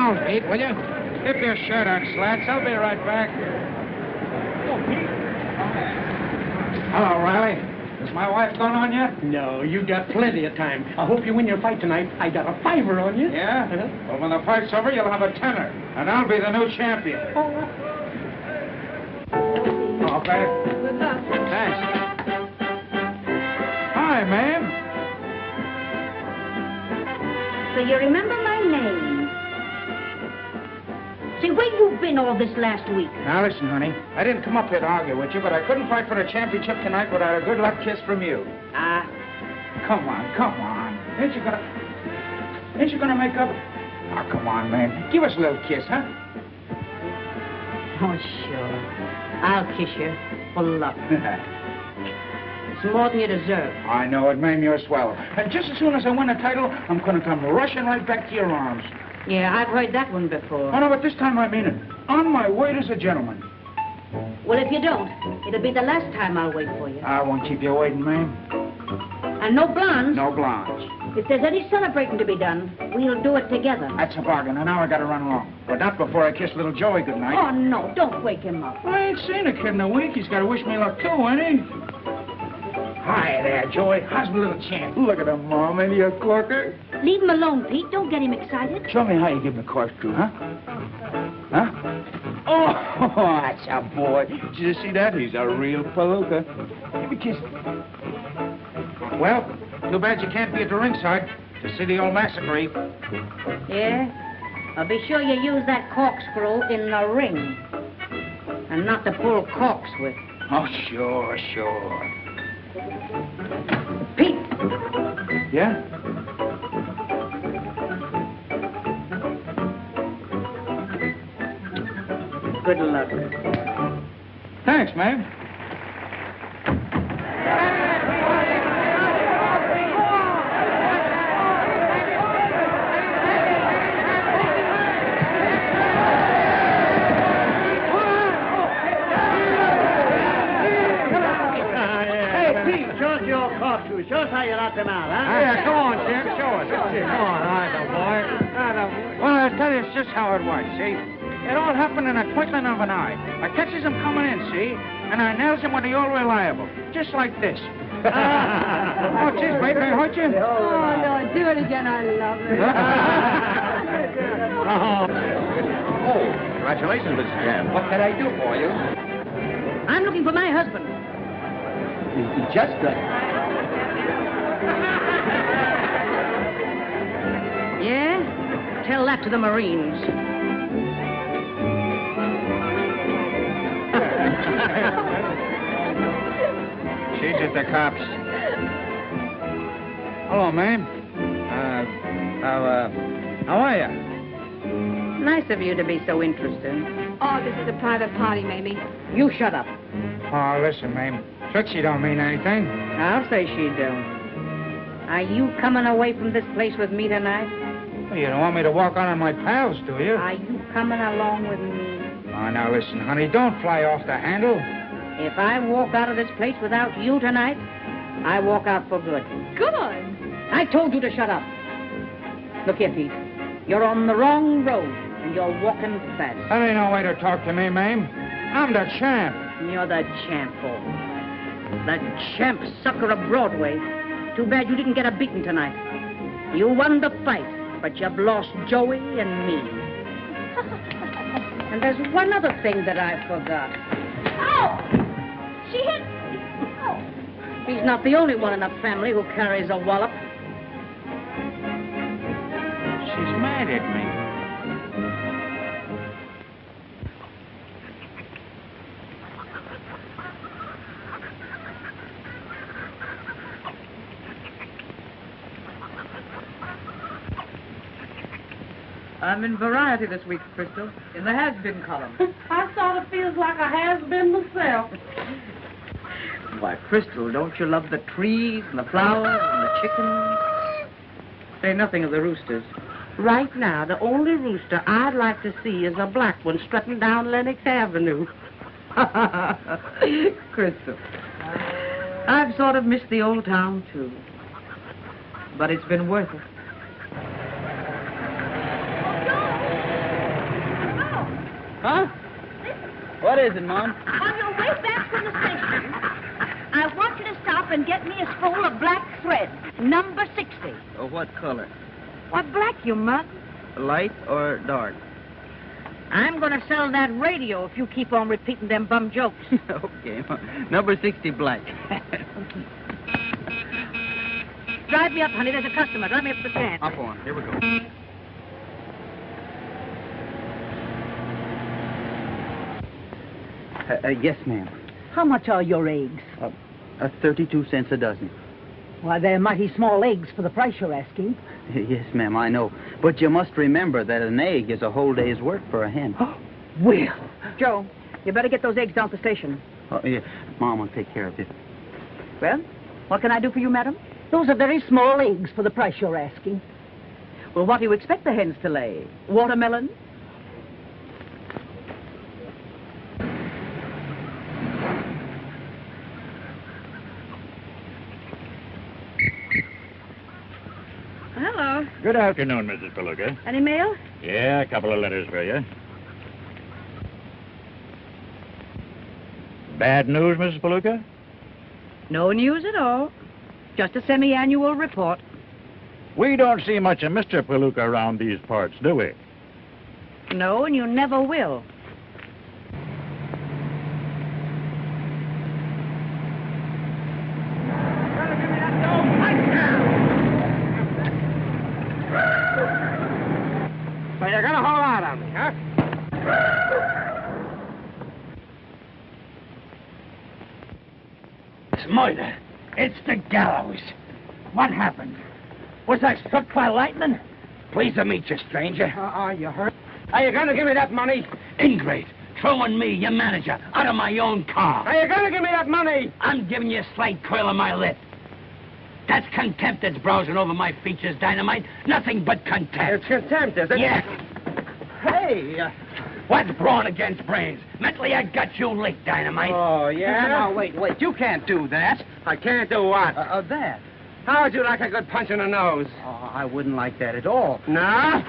on, Pete, will you? Keep your shirt on, Slats. I'll be right back. Oh, Pete. Hello, Riley. Is my wife gone on yet? No, you got plenty of time. I hope you win your fight tonight. I got a $5 on you. Yeah? Well, when the fight's over, you'll have a $10, and I'll be the new champion. Okay. Good luck. Thanks. Hi, ma'am. So you remember my name? Say, where you been all this last week? Now, listen, honey. I didn't come up here to argue with you, but I couldn't fight for the championship tonight without a good luck kiss from you. Come on. Ain't you gonna make up? Oh, come on, man. Give us a little kiss, huh? Oh, sure. I'll kiss you for luck. It's more than you deserve. I know it, ma'am. You're swell. And just as soon as I win the title, I'm gonna come rushing right back to your arms. Yeah, I've heard that one before. Oh, no, but this time I mean it. On my word as a gentleman. Well, if you don't, it'll be the last time I'll wait for you. I won't keep you waiting, ma'am. And no blondes. No blondes. If there's any celebrating to be done, we'll do it together. That's a bargain, and now I gotta run along. But not before I kiss little Joey goodnight. Oh, no, don't wake him up. Well, I ain't seen a kid in a week. He's gotta wish me luck too, ain't he? Hi there, Joey. How's my little champ? Look at him, Mom. Ain't he a corker? Leave him alone, Pete. Don't get him excited. Show me how you give him a corkscrew, huh? Huh? Oh, that's a boy. Did you see that? He's a real Palooka. Give me a kiss. Well, too bad you can't be at the ringside to see the old massacre. Yeah? I'll be sure you use that corkscrew in the ring. And not to pull corks with. Oh, sure. Pete! Yeah? Good luck. Thanks, man. Show us how you knocked him out, huh? Yeah, come on, Jim. Show us. Come on, all right, old boy. Well, I'll tell you just how it was, see? It all happened in a twinkling of an eye. I catches him coming in, see? And I nails him with the old reliable. Just like this. Oh, geez, baby, I hurt you? Oh, no, do it again. I love it. Oh, congratulations, Mrs. Jan. What can I do for you? I'm looking for my husband. Just Yeah? Tell that to the Marines. She's at the cops. Hello, ma'am. How are you? Nice of you to be so interested. Oh, this is a private party, Mamie. You shut up. Oh, listen, ma'am. Trixie don't mean anything. I'll say she don't. Are you coming away from this place with me tonight? Well, you don't want me to walk on my pals, do you? Are you coming along with me? Oh, now listen, honey. Don't fly off the handle. If I walk out of this place without you tonight, I walk out for good. Good. I told you to shut up. Look here, Pete. You're on the wrong road, and you're walking fast. That ain't no way to talk to me, ma'am. I'm the champ. You're the champ, Paul. The champ sucker of Broadway. Too bad you didn't get a beating tonight. You won the fight, but you've lost Joey and me. And there's one other thing that I forgot. Oh! She hit me. Oh. He's not the only one in the family who carries a wallop. She's mad at me. I'm in Variety this week, Crystal, in the has-been column. I sort of feels like a has-been myself. Why, Crystal, don't you love the trees and the flowers and the chickens? Say nothing of the roosters. Right now, the only rooster I'd like to see is a black one strutting down Lenox Avenue. Crystal, I've sort of missed the old town, too. But it's been worth it. Huh? What is it, Mom? On your way back from the station, I want you to stop and get me a spool of black thread, number 60. Oh, what color? What black, you mug? Light or dark? I'm going to sell that radio if you keep on repeating them bum jokes. Okay. Number 60 black. Drive me up, honey. There's a customer. Drive me up to the stand. Up on. Here we go. Yes, ma'am. How much are your eggs? 32 cents a dozen. Why, they're mighty small eggs for the price you're asking. Yes, ma'am, I know. But you must remember that an egg is a whole day's work for a hen. Will. Joe, you better get those eggs down to the station. Oh, yeah. Mom will take care of it. Well, what can I do for you, madam? Those are very small eggs for the price you're asking. Well, what do you expect the hens to lay? Watermelon? Hello. Good afternoon, Mrs. Palooka. Any mail? Yeah, a couple of letters for you. Bad news, Mrs. Palooka? No news at all. Just a semi-annual report. We don't see much of Mr. Palooka around these parts, do we? No, and you never will. So you're gonna haul out on me, huh? It's murder. It's the gallows. What happened? Was I struck by lightning? Pleased to meet you, stranger. Are you hurt? Are you gonna give me that money? Ingrate. Throwing me, your manager, out of my own car. Are you gonna give me that money? I'm giving you a slight curl of my lip. That's contempt that's browsing over my features, Dynamite. Nothing but contempt. It's contempt, is it? Yes. Hey! What's brawn against brains? Mentally, I got you licked, Dynamite. Oh, yeah? No, wait. You can't do that. I can't do what? That. How would you like a good punch in the nose? Oh, I wouldn't like that at all. No?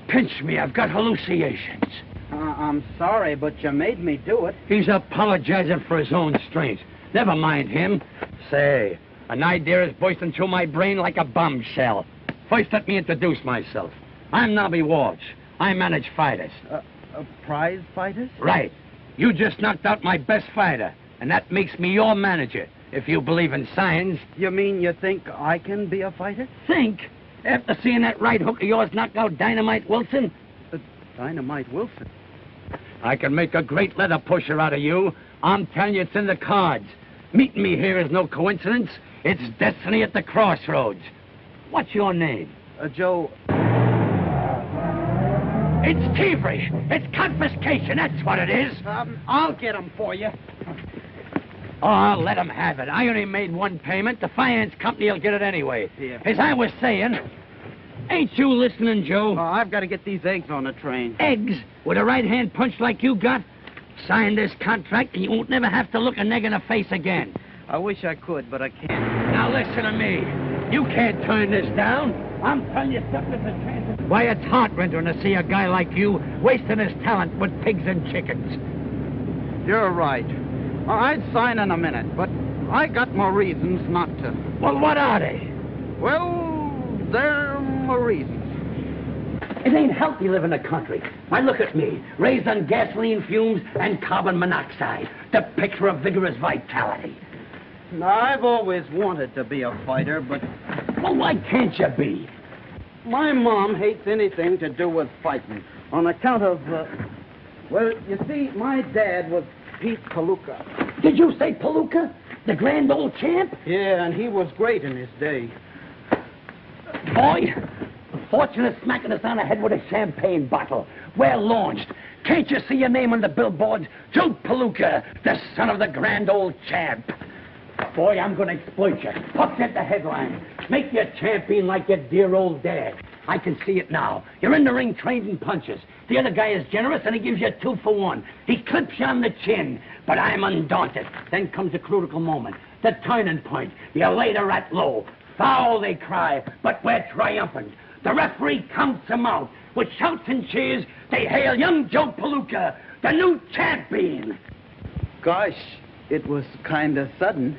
Pinch me, I've got hallucinations. I'm sorry, but you made me do it. He's apologizing for his own strength. Never mind him. Say, an idea is bursting through my brain like a bombshell. First, let me introduce myself. I'm Nobby Walsh. I manage fighters. Prize fighters? Right. You just knocked out my best fighter, and that makes me your manager, if you believe in science. You mean you think I can be a fighter? Think? After seeing that right hook of yours knock out Dynamite Wilson? Dynamite Wilson? I can make a great leather pusher out of you. I'm telling you, it's in the cards. Meeting me here is no coincidence. It's destiny at the crossroads. What's your name? Joe. It's thievery. It's confiscation. That's what it is. I'll get him for you. Oh, let him have it. I only made one payment. The finance company will get it anyway. Yeah. As I was saying, ain't you listening, Joe? I've got to get these eggs on the train. Eggs? With a right-hand punch like you got? Sign this contract and you won't never have to look a neg in the face again. I wish I could, but I can't. Now listen to me. You can't turn this down. I'm telling you something that's a chance. Why, it's heart-rending to see a guy like you wasting his talent with pigs and chickens. You're right. I'd sign in a minute, but I got more reasons not to. Well, what are they? Well, they're more reasons. It ain't healthy living in the country. Why, look at me, raised on gasoline fumes and carbon monoxide, the picture of vigorous vitality. I've always wanted to be a fighter, but... Well, why can't you be? My mom hates anything to do with fighting on account of, well, you see, my dad was Pete Palooka. Did you say Palooka? The grand old champ? Yeah, and he was great in his day. Boy, fortunate smacking us on the head with a champagne bottle. Well launched. Can't you see your name on the billboards? Joe Palooka, the son of the grand old champ. Boy, I'm going to exploit you. Upset the headline. Make you a champion like your dear old dad. I can see it now. You're in the ring trained in punches. The other guy is generous and he gives you 2 for 1. He clips you on the chin. But I'm undaunted. Then comes a critical moment. The turning point. You lay the rat low. Foul, they cry, but we're triumphant. The referee counts him out. With shouts and cheers, they hail young Joe Palooka, the new champion. Gosh, it was kind of sudden.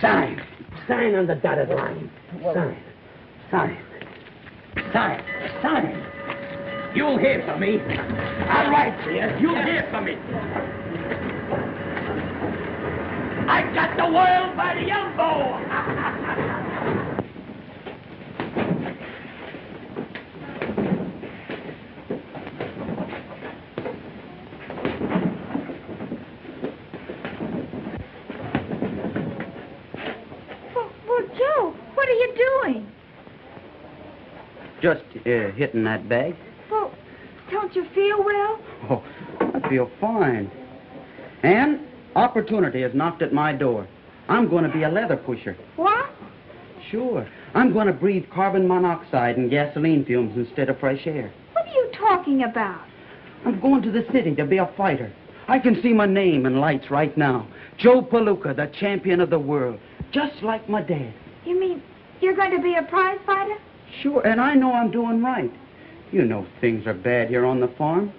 Sign. Sign on the dotted line. Sign. Sign. Sign. Sign. You'll hear from me. I'll write for you. You'll hear from me. I got the world by the elbow. Well, Joe, what are you doing? Just hitting that bag. Well, don't you feel well? Oh, I feel fine. And opportunity has knocked at my door. I'm going to be a leather pusher. What? Sure. I'm going to breathe carbon monoxide and gasoline fumes instead of fresh air. What are you talking about? I'm going to the city to be a fighter. I can see my name in lights right now. Joe Palooka, the champion of the world. Just like my dad. You mean you're going to be a prize fighter? Sure, and I know I'm doing right. You know things are bad here on the farm.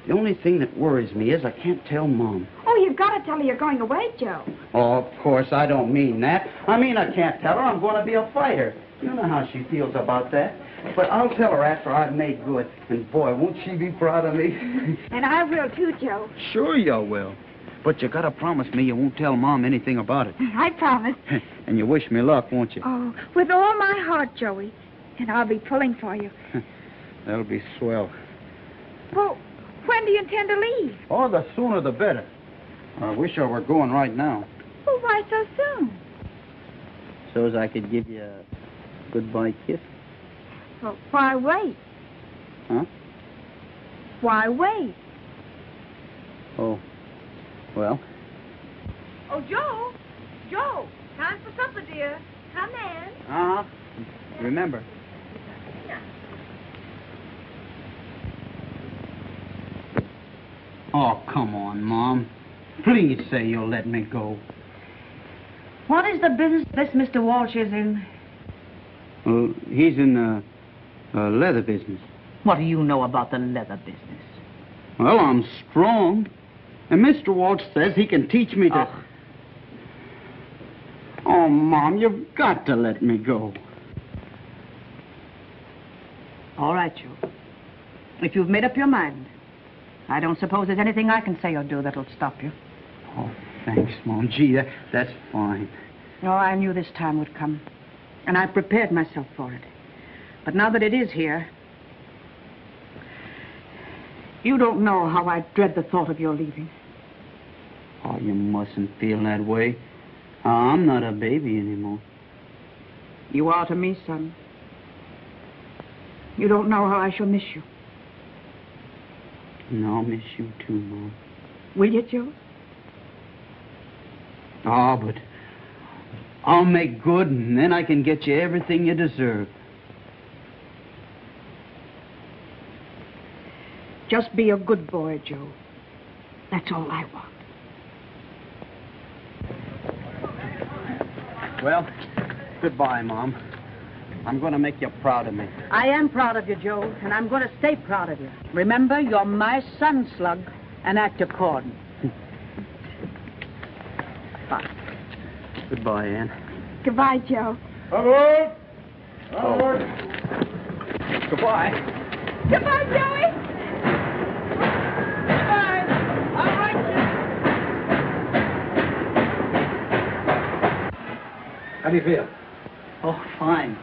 The only thing that worries me is I can't tell Mom. Oh, you've got to tell her you're going away, Joe. Oh, of course, I don't mean that. I mean I can't tell her I'm going to be a fighter. You know how she feels about that. But I'll tell her after I've made good. And boy, won't she be proud of me. And I will too, Joe. Sure you will. But you got to promise me you won't tell Mom anything about it. I promise. And you wish me luck, won't you? Oh, with all my heart, Joey. And I'll be pulling for you. That'll be swell. Well, when do you intend to leave? Oh, the sooner the better. I wish I were going right now. Well, why so soon? So's I could give you a goodbye kiss. Well, why wait? Huh? Why wait? Oh, well. Oh, Joe. Joe, time for supper, dear. Come in. Uh-huh. Remember. Oh, come on, Mom. Please say you'll let me go. What is the business this Mr. Walsh is in? He's in the leather business. What do you know about the leather business? Well, I'm strong. And Mr. Walsh says he can teach me to... Oh, Mom, you've got to let me go. All right, Joe. If you've made up your mind, I don't suppose there's anything I can say or do that'll stop you. Oh, thanks, Mom. Gee, that's fine. Oh, I knew this time would come, and I prepared myself for it. But now that it is here, you don't know how I dread the thought of your leaving. Oh, you mustn't feel that way. I'm not a baby anymore. You are to me, son. You don't know how I shall miss you. And I'll miss you too, Mom. Will you, Joe? Oh, but I'll make good, and then I can get you everything you deserve. Just be a good boy, Joe. That's all I want. Well, goodbye, Mom. I'm going to make you proud of me. I am proud of you, Joe, and I'm going to stay proud of you. Remember, you're my son, Slug, and act according. Bye. Goodbye, Ann. Goodbye, Joe. Hello? Oh. Goodbye. Goodbye, Joey. Goodbye. All right, How do you feel? Oh, fine.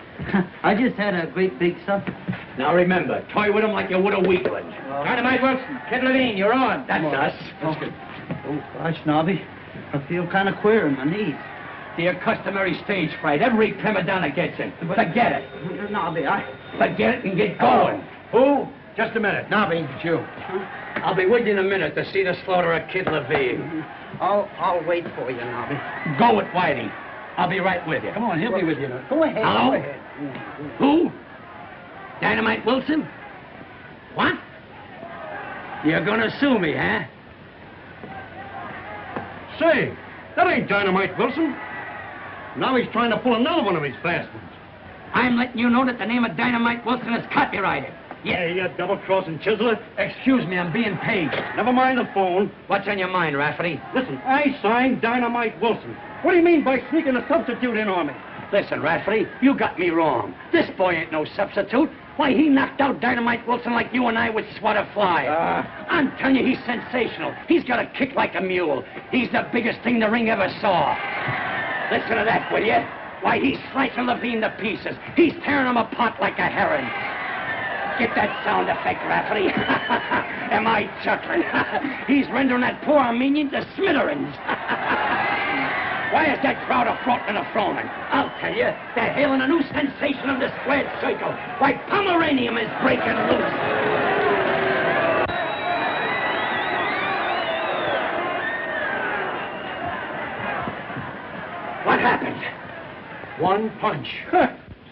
I just had a great big supper. Now remember, toy with him like you would a weakling. Dynamite Wilson, Kettledine, you're on. That's us. Oh, gosh, Nobby. I feel kind of queer in my knees. The customary stage fright. Every prima donna gets it. Forget it. Nobby, Forget it and get going. Who? Just a minute. Nobby, it's you. I'll be with you in a minute to see the slaughter of Kid Levine. I'll wait for you, Nobby. Go it, Whitey. I'll be right with you. Come on, he'll be with you now. Go ahead. Hello? Go ahead. Who? Dynamite Wilson? What? You're gonna sue me, huh? Say, that ain't Dynamite Wilson. Now he's trying to pull another one of his fast ones. I'm letting you know that the name of Dynamite Wilson is copyrighted. Yeah, you double-crossing chiseler. Excuse me, I'm being paid. Never mind the phone. What's on your mind, Rafferty? Listen, I signed Dynamite Wilson. What do you mean by sneaking a substitute in on me? Listen, Rafferty, you got me wrong. This boy ain't no substitute. Why, he knocked out Dynamite Wilson like you and I would swat a fly. I'm telling you, he's sensational. He's got a kick like a mule. He's the biggest thing the ring ever saw. Listen to that, will you? Why, he's slicing Levine to pieces. He's tearing him apart like a herring. Get that sound effect, Rafferty. Am I chuckling? He's rendering that poor Armenian to smithereens. Why is that crowd a-frontin' and a-fronin'? I'll tell you, they're hailing a new sensation of the squared circle. Why, Pomeranium is breaking loose. What happened? One punch.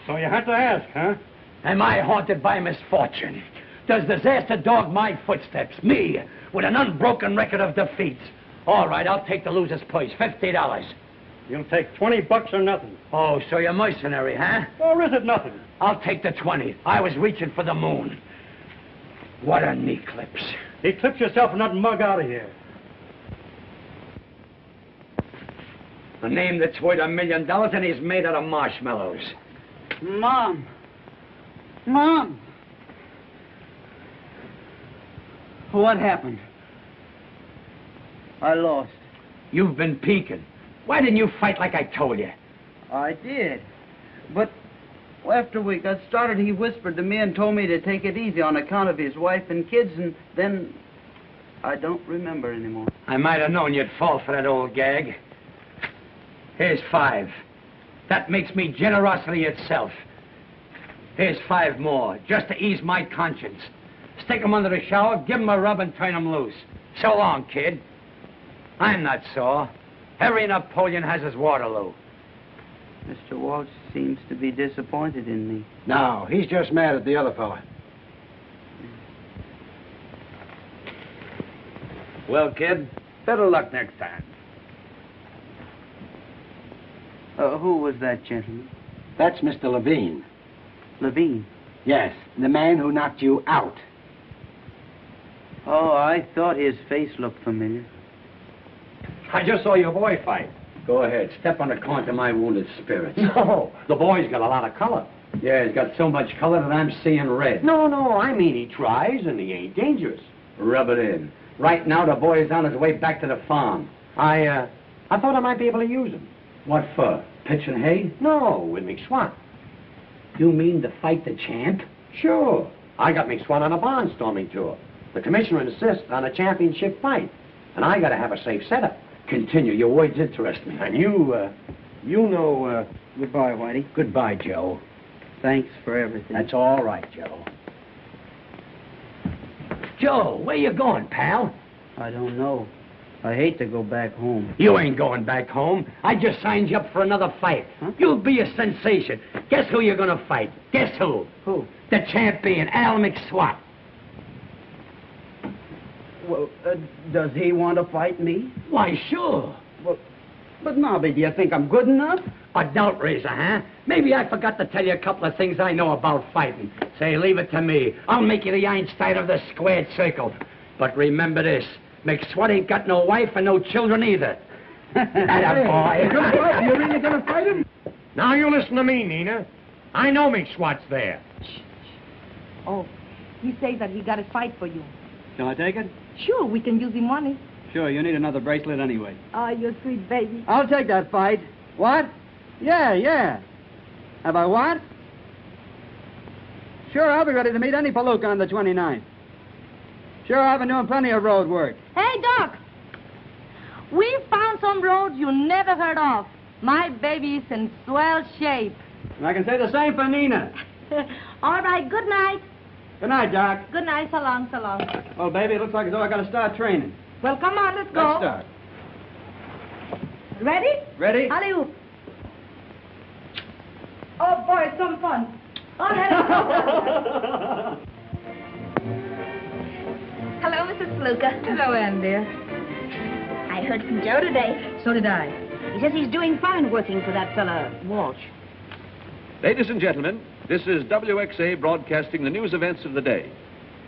So you had to ask, huh? Am I haunted by misfortune? Does disaster dog my footsteps? Me, with an unbroken record of defeats. All right, I'll take the loser's purse, $50. You'll take $20 or nothing. Oh, so you're mercenary, huh? Or is it nothing? I'll take the 20. I was reaching for the moon. What an eclipse. Eclipse yourself and not mug out of here. A name that's worth $1 million and he's made out of marshmallows. Mom. Mom. What happened? I lost. You've been peeking. Why didn't you fight like I told you? I did. But after we got started, he whispered to me and told me to take it easy on account of his wife and kids, and then I don't remember anymore. I might have known you'd fall for that old gag. Here's 5. That makes me generosity itself. Here's 5 more, just to ease my conscience. Stick 'em under the shower, give 'em a rub, and turn 'em loose. So long, kid. I'm not sore. Every Napoleon has his Waterloo. Mr. Walsh seems to be disappointed in me. No, he's just mad at the other fella. Well, kid, better luck next time. Who was that gentleman? That's Mr. Levine. Levine? Yes, the man who knocked you out. Oh, I thought his face looked familiar. I just saw your boy fight. Go ahead, step on the corn to my wounded spirits. No, the boy's got a lot of color. Yeah, he's got so much color that I'm seeing red. No, I mean he tries and he ain't dangerous. Rub it in. Right now, the boy is on his way back to the farm. I thought I might be able to use him. What for? Pitching hay? No, with McSwan. You mean to fight the champ? Sure. I got McSwan on a barnstorming tour. The commissioner insists on a championship fight, and I got to have a safe setup. Continue. Your words interest me. And you know, Goodbye, Whitey. Goodbye, Joe. Thanks for everything. That's all right, Joe. Joe, where you going, pal? I don't know. I hate to go back home. You ain't going back home. I just signed you up for another fight. Huh? You'll be a sensation. Guess who you're gonna fight? Guess who? Who? The champion, Al McSwat. Well, does he want to fight me? Why, sure. Well, but Nobby, do you think I'm good enough? A doubt raiser, huh? Maybe I forgot to tell you a couple of things I know about fighting. Say, leave it to me. I'll make you the Einstein of the squared circle. But remember this, McSwat ain't got no wife and no children either. Atta boy. You really gonna fight him? Now you listen to me, Nina. I know McSwat's there. Oh, he says that he got a fight for you. Shall I take it? Sure, we can use him money. Sure, you need another bracelet anyway. Oh, you sweet baby. I'll take that fight. What? Yeah. Have I what? Sure, I'll be ready to meet any Palooka on the 29th. Sure, I've been doing plenty of road work. Hey, Doc. We found some roads you never heard of. My baby's in swell shape. And I can say the same for Nina. All right, good night. Good night, Doc. Good night, so long, so long. Well, baby, it looks like as though I got to start training. Well, come on, let's go. Let's start. Ready? Ready? Alley-oop. Oh, boy, it's some fun. Oh, Hello, Mrs. Palooka. Hello, Ann, dear. I heard from Joe today. So did I. He says he's doing fine working for that fella, Walsh. Ladies and gentlemen, this is WXA broadcasting the news events of the day.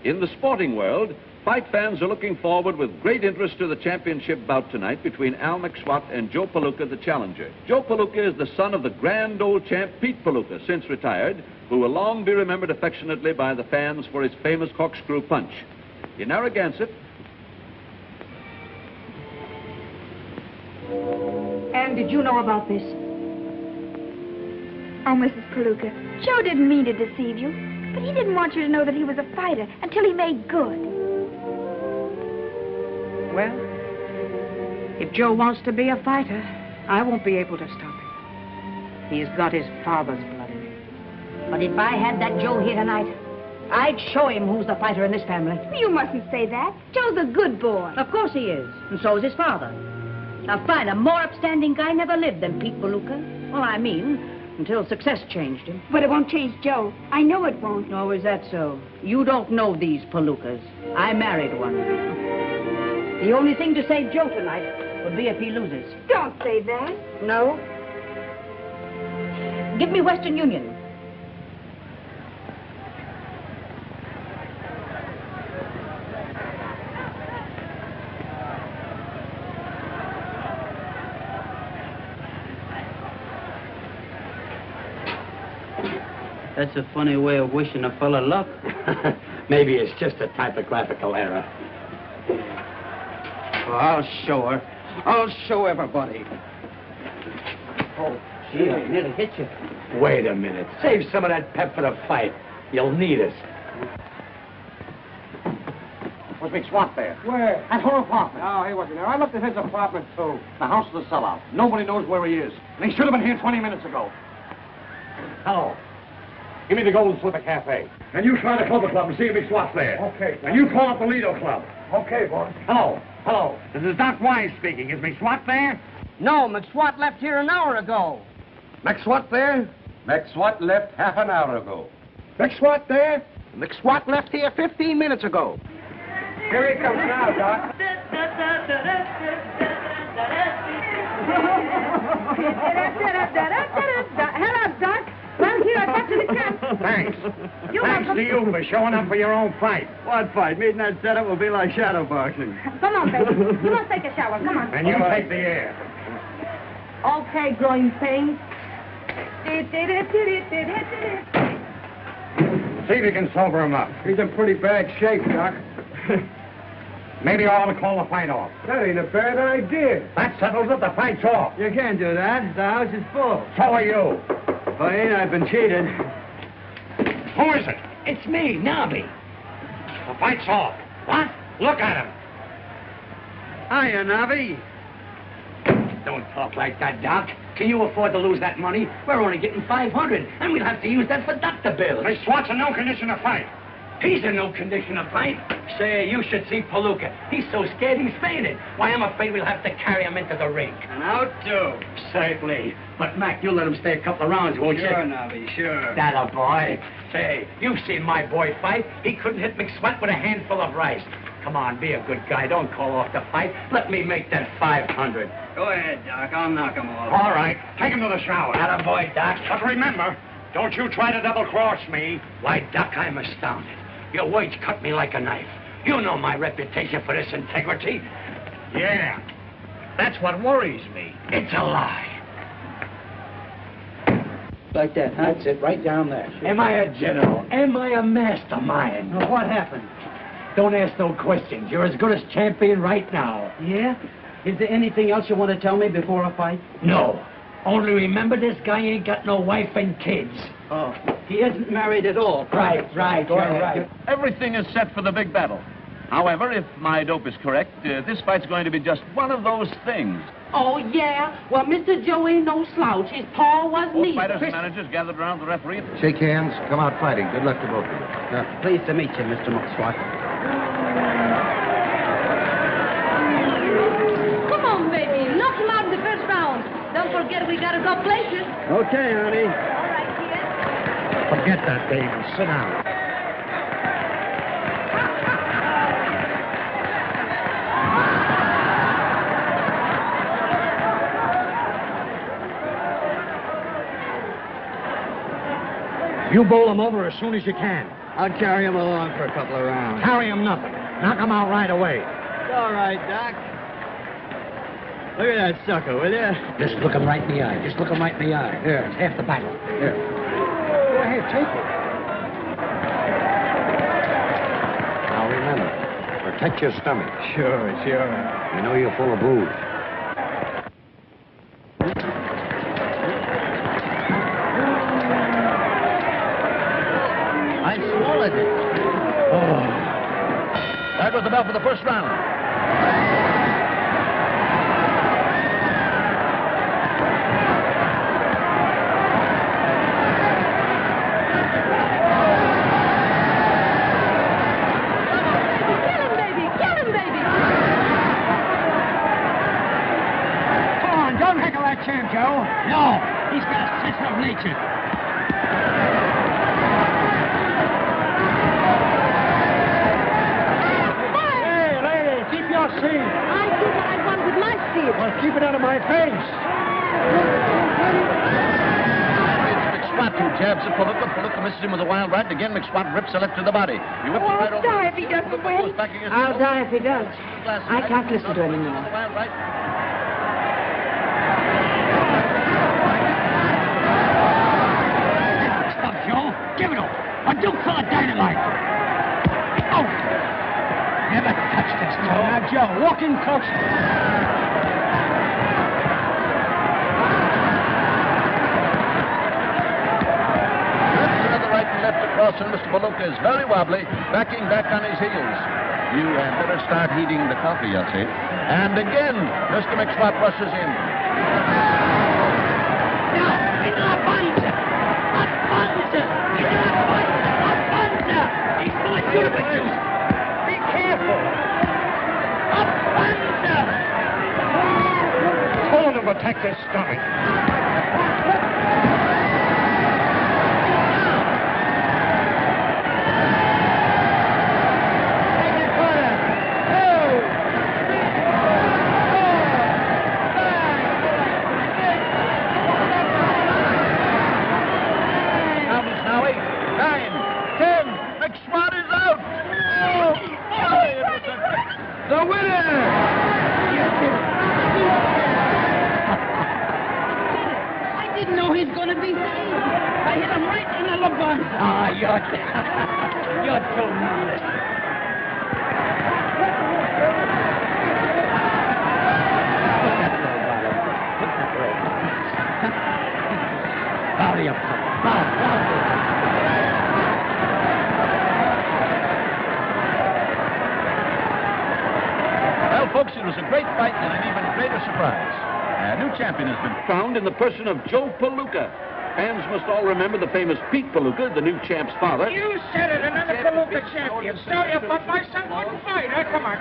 In the sporting world, fight fans are looking forward with great interest to the championship bout tonight between Al McSwat and Joe Palooka, the challenger. Joe Palooka is the son of the grand old champ Pete Palooka, since retired, who will long be remembered affectionately by the fans for his famous corkscrew punch. In Narragansett... Anne, did you know about this? Oh, Mrs. Palooka, Joe didn't mean to deceive you, but he didn't want you to know that he was a fighter until he made good. Well, if Joe wants to be a fighter, I won't be able to stop him. He's got his father's blood in him. But if I had that Joe here tonight, I'd show him who's the fighter in this family. You mustn't say that. Joe's a good boy. Of course he is, and so is his father. A finer, more upstanding guy never lived than Pete Palooka. Well, I mean, until success changed him. But it won't change Joe. I know it won't. Oh, is that so? You don't know these Palookas. I married one. The only thing to save Joe tonight would be if he loses. Don't say that. No? Give me Western Union. That's a funny way of wishing a fella luck. Maybe it's just a typographical error. Well, I'll show her. I'll show everybody. Oh, gee, I nearly hit you. Wait a minute. Save some of that pep for the fight. You'll need it. Was McSwat there? Where? At her apartment. No, he wasn't there. I looked at his apartment, too. The house is a sellout. Nobody knows where he is. And he should have been here 20 minutes ago. Hello. Give me the Golden Slipper Cafe. And you try the Clover Club and see if McSwat's there. Okay. And you call up the Lido Club. Okay, boss. Hello. Hello. This is Doc Wise speaking. Is McSwat there? No, McSwat left here an hour ago. McSwat there? McSwat left half an hour ago. McSwat there? McSwat left here 15 minutes ago. Here he comes now, Doc. Hello, Doc. Well, here, I got you the camp. Thanks. You're Thanks welcome. to you for showing up for your own fight. What fight? Meeting that setup will be like shadow boxing. Come on, baby. You must take a shower. Come on. And you take the air. Okay, growing pains. See if you can sober him up. He's in pretty bad shape, Doc. Maybe I ought to call the fight off. That ain't a bad idea. That settles it. The fight's off. You can't do that. The house is full. So are you. If I ain't, I've been cheated. Who is it? It's me, Nobby. The fight's off. What? Look at him. Hiya, Navi. Don't talk like that, Doc. Can you afford to lose that money? We're only getting $500, and we'll have to use that for doctor bills. McSwat's in no condition to fight. He's in no condition to fight. Say, you should see Palooka. He's so scared he's fainted. Why, I'm afraid we'll have to carry him into the ring. And out, too. Certainly. But, Mac, you'll let him stay a couple of rounds, won't you? Sure, Navi, sure. That a boy. Say, you've seen my boy fight. He couldn't hit McSwat with a handful of rice. Come on, be a good guy. Don't call off the fight. Let me make that $500. Go ahead, Doc. I'll knock him off. All right. Take him to the shower. That a boy, Doc. But remember, don't you try to double-cross me. Why, Doc, I'm astounded. Your words cut me like a knife. You know my reputation for this integrity. Yeah. That's what worries me. It's a lie. Like that, huh? That's it, right down there. Am I a general? Am I a mastermind? Now, what happened? Don't ask no questions. You're as good as champion right now. Yeah? Is there anything else you want to tell me before I fight? No. Only remember, this guy ain't got no wife and kids. Oh, he isn't married at all. Right. You're right. Everything is set for the big battle. However, if my dope is correct, this fight's going to be just one of those things. Oh, yeah? Well, Mr. Joe ain't no slouch. His paw wasn't Both either. fighters and managers gathered around the referee. Shake hands. Come out fighting. Good luck to both of you. Now, Pleased to meet you, Mr. McSwat. Come on, baby. Knock him out in the first round. Don't forget we gotta go places. Okay, honey. All right, kid. Forget that, baby. Sit down. You bowl him over as soon as you can. I'll carry him along for a couple of rounds. Carry him nothing. Knock him out right away. All right, Doc. Look at that sucker, will you? Just look him right in the eye. Just look him right in the eye. Here, it's half the battle. Here. Go ahead, take it. Now remember, protect your stomach. Sure. You know you're full of booze. I swallowed it. Oh. That was the bell for the first round. Champ, Joe. No, he's got a sense of nature. Hey, lady, keep your seat. I do what I want with my seat. Well, keep it out of my face. McSwat who jabs at Palooka. Palooka misses him with a wild right. Again, McSwat rips a left to the body. He whips it right over. Die if he doesn't win. I'll die if he does. I can't listen to him anymore. Wild right. Joe, give it up. A Duke full of dynamite. Oh! Never touch this, Joe. Now, Joe, walking coach. Another right and left across, and Mr. Palooka is very wobbly, backing back on his heels. You had better start heating the coffee, I'll say. And again, Mr. McSwat rushes in. No, he's not Bunzer. Not Bunzer. He's not Bunzer. Not Bunzer. He's going to the juice. Be careful. A Bunzer. Told him to protect his stomach. The winner! I didn't know he's going to be saved. I hit him right in the lubun. Ah, you're too modest. Howdy up, bow. Folks, it was a great fight and an even greater surprise. A new champion has been found in the person of Joe Palooka. Fans must all remember the famous Pete Palooka, the new champ's father. You said it, another Palooka champion. So you but my son wouldn't fight, huh? Come on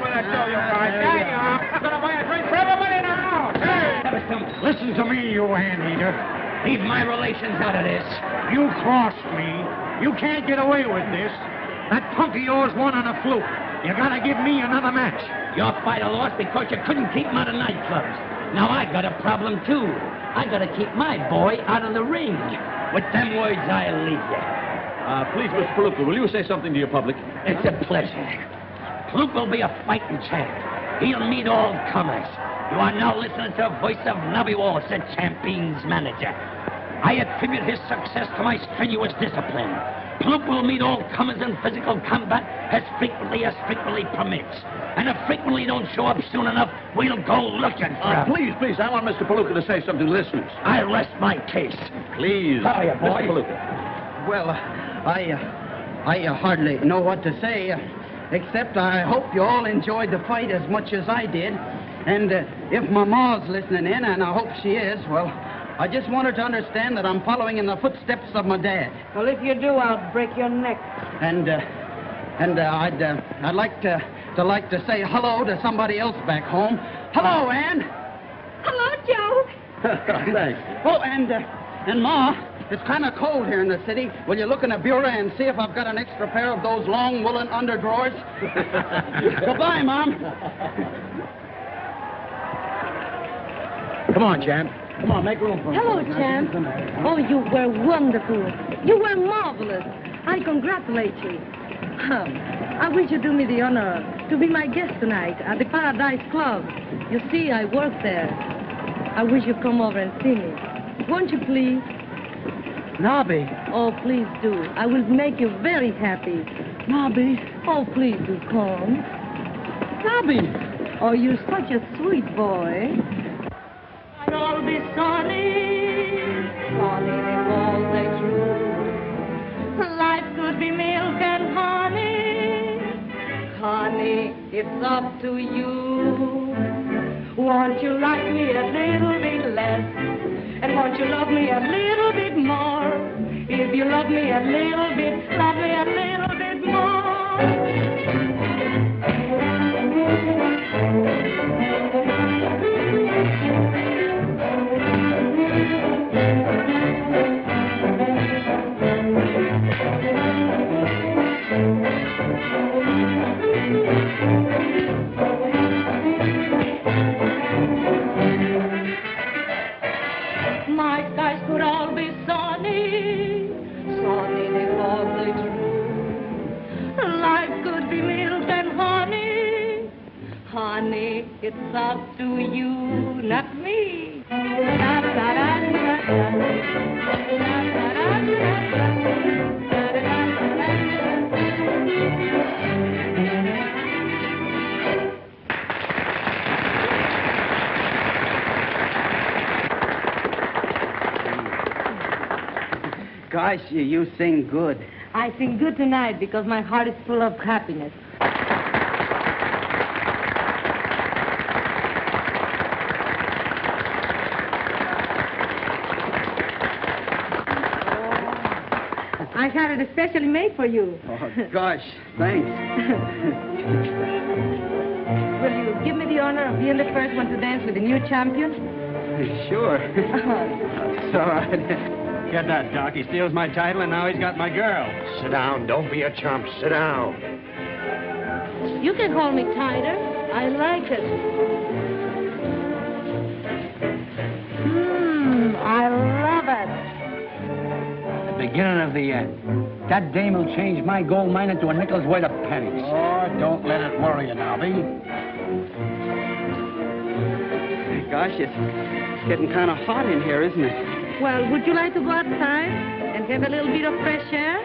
with that show, you guys. There you are. I'm gonna buy a drink for everybody now. Hey! Listen to me, you anteater. Leave my relations out of this. You crossed me. You can't get away with this. That punk of yours won on a fluke. You gotta give me another match. Your fighter lost because you couldn't keep him out of nightclubs. Now I got a problem, too. I gotta keep my boy out of the ring. With them words, I'll leave you. Please, Mr. Palooka, will you say something to your public? It's a pleasure. Palooka will be a fighting champ. He'll meet all comers. You are now listening to the voice of Nobby Walsh, the champion's manager. I attribute his success to my strenuous discipline. Palooka will meet all comers in physical combat as frequently permits. And if frequently don't show up soon enough, we'll go looking for him. Please, I want Mr. Palooka to say something to listeners. I rest my case. Please, How are you, boy? Mr. Palooka. Well, I hardly know what to say, except I hope you all enjoyed the fight as much as I did. And if my ma's listening in, and I hope she is, well, I just want her to understand that I'm following in the footsteps of my dad. Well, if you do, I'll break your neck. And I'd like to say hello to somebody else back home. Hello, Ann. Hello, Joe. Thanks. Oh, and Ma, it's kind of cold here in the city. Will you look in the bureau and see if I've got an extra pair of those long woolen underdrawers? Goodbye, Mom. Come on, champ. Come on, make room for him. Hello, champ. Oh, you were wonderful. You were marvelous. I congratulate you. I wish you'd do me the honor to be my guest tonight at the Paradise Club. You see, I work there. I wish you'd come over and see me. Won't you, please? Nobby. Oh, please do. I will make you very happy. Nobby. Oh, please do come. Nobby. Oh, you're such a sweet boy. I'll all be sunny, sunny all the true. Life could be milk and honey, honey, it's up to you. Won't you like me a little bit less? And won't you love me a little bit more? If you love me a little bit, love me a little bit more. My skies could all be sunny, sunny because they true. Life could be milk and honey, honey, it's up to you, not me. Gosh, you sing good. I sing good tonight because my heart is full of happiness. I had it especially made for you. Oh, gosh, thanks. Will you give me the honor of being the first one to dance with the new champion? Sure. So, get that, Doc. He steals my title, and now he's got my girl. Sit down. Don't be a chump. Sit down. You can hold me tighter. I like it. I love it. The beginning of the end. That dame will change my gold mine into a nickel's worth of pennies. Oh, don't let it worry you, Nobby. Gosh, it's getting kind of hot in here, isn't it? Well, would you like to go outside and have a little bit of fresh air?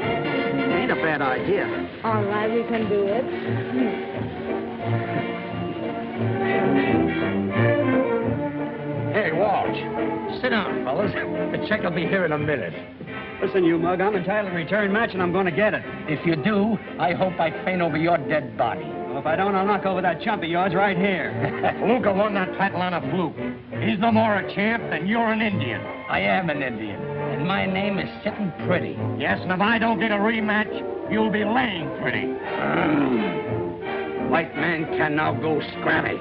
Ain't a bad idea. All right, we can do it. Hey, Walsh. Sit down, fellas. The check will be here in a minute. Listen, you mug, I'm entitled to return match, and I'm going to get it. If you do, I hope I faint over your dead body. Well, if I don't, I'll knock over that chump of yours right here. Palooka won that title on a fluke. He's no more a champ than you're an Indian. I am an Indian, and my name is Sitting Pretty. Yes, and if I don't get a rematch, you'll be laying pretty. White man can now go scrammy.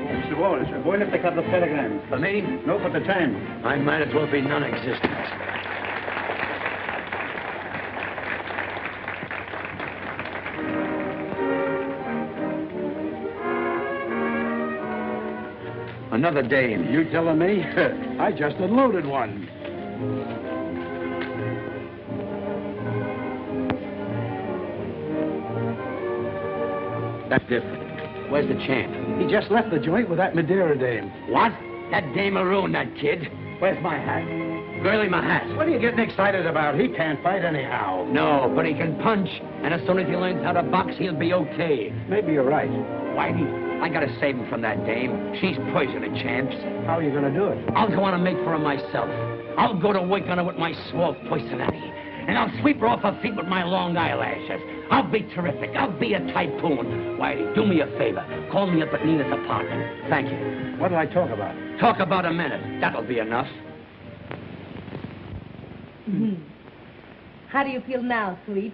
Mr. Wallace, we're going to pick up the telegram. For me? No, for the time. I might as well be non-existent. Another dame. You telling me? I just unloaded one. That's different. Where's the champ? He just left the joint with that Madeira dame. What? That dame will ruin that kid. Where's my hat? Girlie, my hat. What are you getting excited about? He can't fight anyhow. No, but he can punch. And as soon as he learns how to box, he'll be okay. Maybe you're right. Whitey, I gotta save him from that dame. She's poison to champs. How are you going to do it? I'll go on and make for her myself. I'll go to work on her with my suave personality. And I'll sweep her off her feet with my long eyelashes. I'll be terrific. I'll be a typhoon. Whitey, do me a favor. Call me up at Nina's apartment. Thank you. What'll I talk about? Talk about a minute. That'll be enough. How do you feel now, sweet?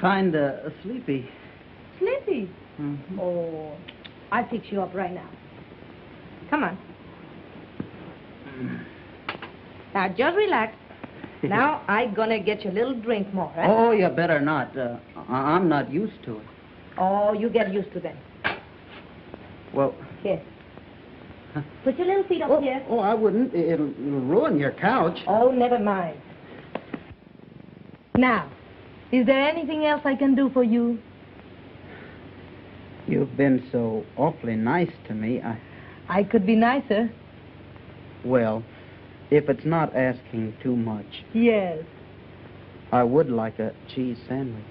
Kinda sleepy. Sleepy? Oh, I'll fix you up right now. Come on. Now, just relax. Now, I'm gonna get you a little drink more, right? Oh, you better not. I'm not used to it. Oh, you get used to them. Well... Here. Put your little feet up here. Oh, I wouldn't. It'll ruin your couch. Oh, never mind. Now, is there anything else I can do for you? You've been so awfully nice to me. I could be nicer. Well, if it's not asking too much, Yes. I would like a cheese sandwich.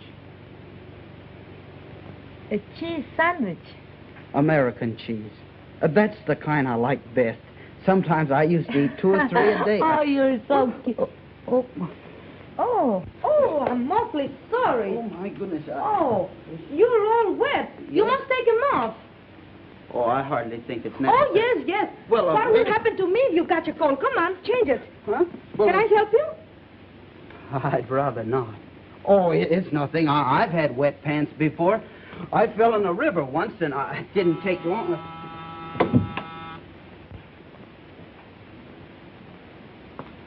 A cheese sandwich? American cheese. That's the kind I like best. Sometimes I used to eat 2 or 3 a day. Oh, you're so cute. Oh, I'm awfully sorry. Oh, my goodness. Oh, you're all wet. You must take them off. Oh, I hardly think it's necessary. Oh, yes. Well, what will happen to me if you catch a cold? Come on, change it. Huh? Well, Can I help you? I'd rather not. Oh, it's nothing. I've had wet pants before. I fell in a river once, and it didn't take long.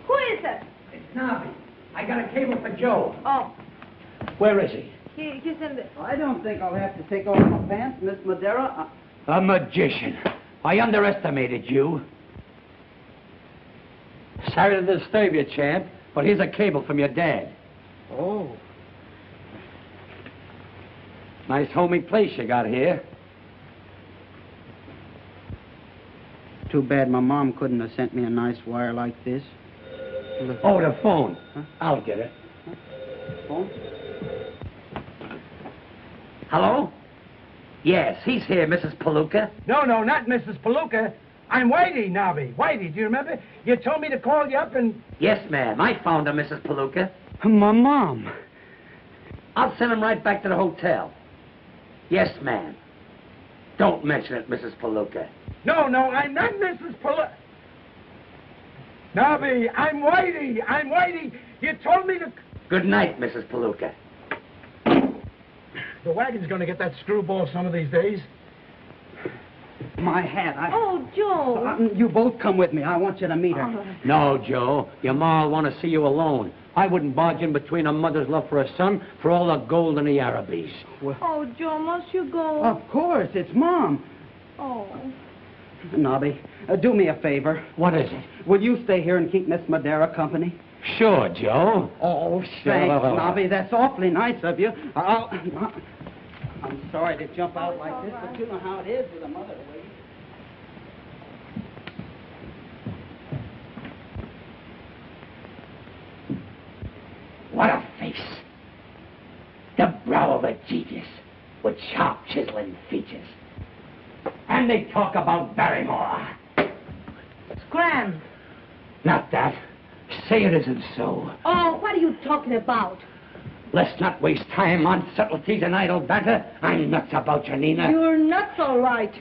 Who is it? It's Nobby. I got a cable for Joe. Oh. Where is he? He's in the... I don't think I'll have to take off my pants, Miss Madera. A magician. I underestimated you. Sorry to disturb you, champ, but here's a cable from your dad. Oh. Nice homey place you got here. Too bad my mom couldn't have sent me a nice wire like this. Look. Oh, the phone. Huh? I'll get it. Phone? Hello? Yes, he's here, Mrs. Palooka. No, not Mrs. Palooka. I'm Whitey, Nobby. Whitey, do you remember? You told me to call you up and... Yes, ma'am. I found her, Mrs. Palooka. My mom. I'll send him right back to the hotel. Yes, ma'am. Don't mention it, Mrs. Palooka. No, I'm not Mrs. Palooka. Nobby, I'm Whitey. You told me to... Good night, Mrs. Palooka. The wagon's going to get that screwball some of these days. My hat. Oh, Joe. You both come with me. I want you to meet her. No, Joe. Your ma will want to see you alone. I wouldn't barge in between a mother's love for a son for all the gold in the Arabies. Well, Oh, Joe, must you go? of course, it's Mom. Oh. Nobby, do me a favor. What is it? Will you stay here and keep Miss Madera company? Sure, Joe. Oh, thanks, Nobby. That's awfully nice of you. I'm sorry to jump out like this, but you know how it is with a mother waiting. What a face. The brow of a genius with sharp chiseling features. And they talk about Barrymore. Scram. Not that. Say it isn't so. Oh, what are you talking about? Let's not waste time on subtleties and idle banter. I'm nuts about you, Nina. You're nuts, all right.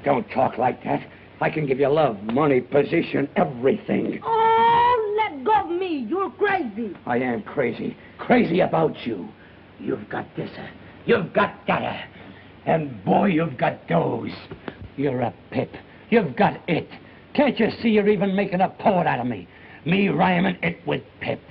Don't talk like that. I can give you love, money, position, everything. Oh, let go of me. You're crazy. I am crazy. Crazy about you. You've got this, you've got that, and boy, you've got those. You're a pip. You've got it. Can't you see you're even making a poet out of me? Me rhyming it with pip.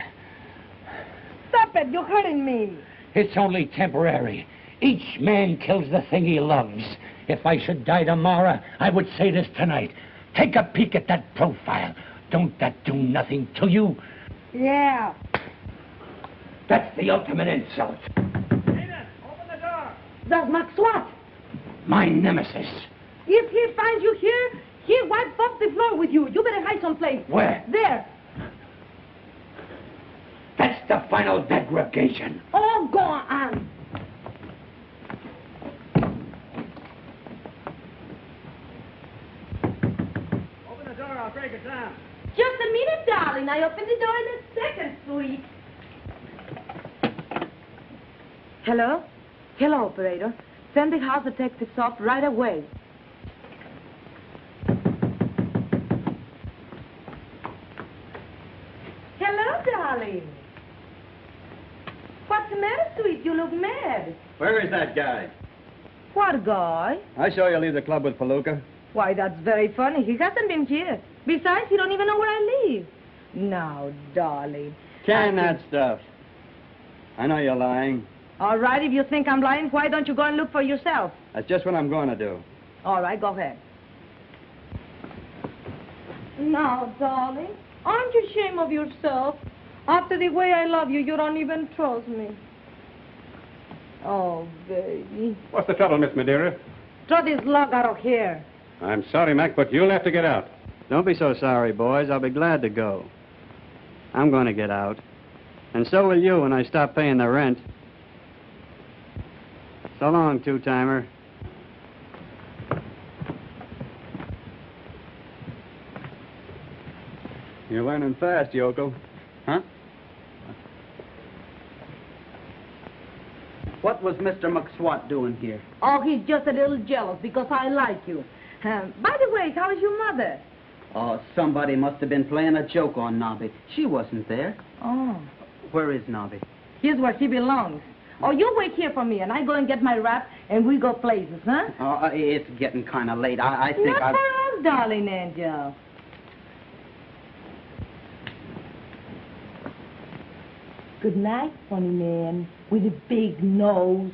Stop it. You're hurting me. It's only temporary. Each man kills the thing he loves. If I should die tomorrow, I would say this tonight. Take a peek at that profile. Don't that do nothing to you? Yeah. That's the ultimate insult. Nina, open the door. That's Max what? My nemesis. If he finds you here, he'll wipe off the floor with you. You better hide someplace. Where? There. That's the final degradation. Oh, go on. Open the door, I'll break it down. Just a minute, darling. I open the door in a second, sweet. Hello? Hello, operator. Send the house detectives off right away. Hello, darling. What's the matter, sweet? You look mad. Where is that guy? What guy? I saw you leave the club with Palooka. Why, that's very funny. He hasn't been here. Besides, he don't even know where I live. Now, darling. Can that stuff. I know you're lying. All right, if you think I'm lying, why don't you go and look for yourself? That's just what I'm going to do. All right, go ahead. Now, darling, aren't you ashamed of yourself? After the way I love you, you don't even trust me. Oh, baby. What's the trouble, Miss Madeira? Throw this log out of here. I'm sorry, Mac, but you'll have to get out. Don't be so sorry, boys. I'll be glad to go. I'm going to get out. And so will you when I stop paying the rent. So long, two-timer. You're learning fast, yokel. Huh? What was Mr. McSwat doing here? Oh, he's just a little jealous because I like you. By the way, how is your mother? Oh, somebody must have been playing a joke on Nobby. She wasn't there. Oh. Where is Nobby? Here's where she belongs. Oh, you wait here for me, and I go and get my wrap, and we go places, huh? Oh, it's getting kind of late. I think Not for us, darling angel. Good night, funny man, with a big nose.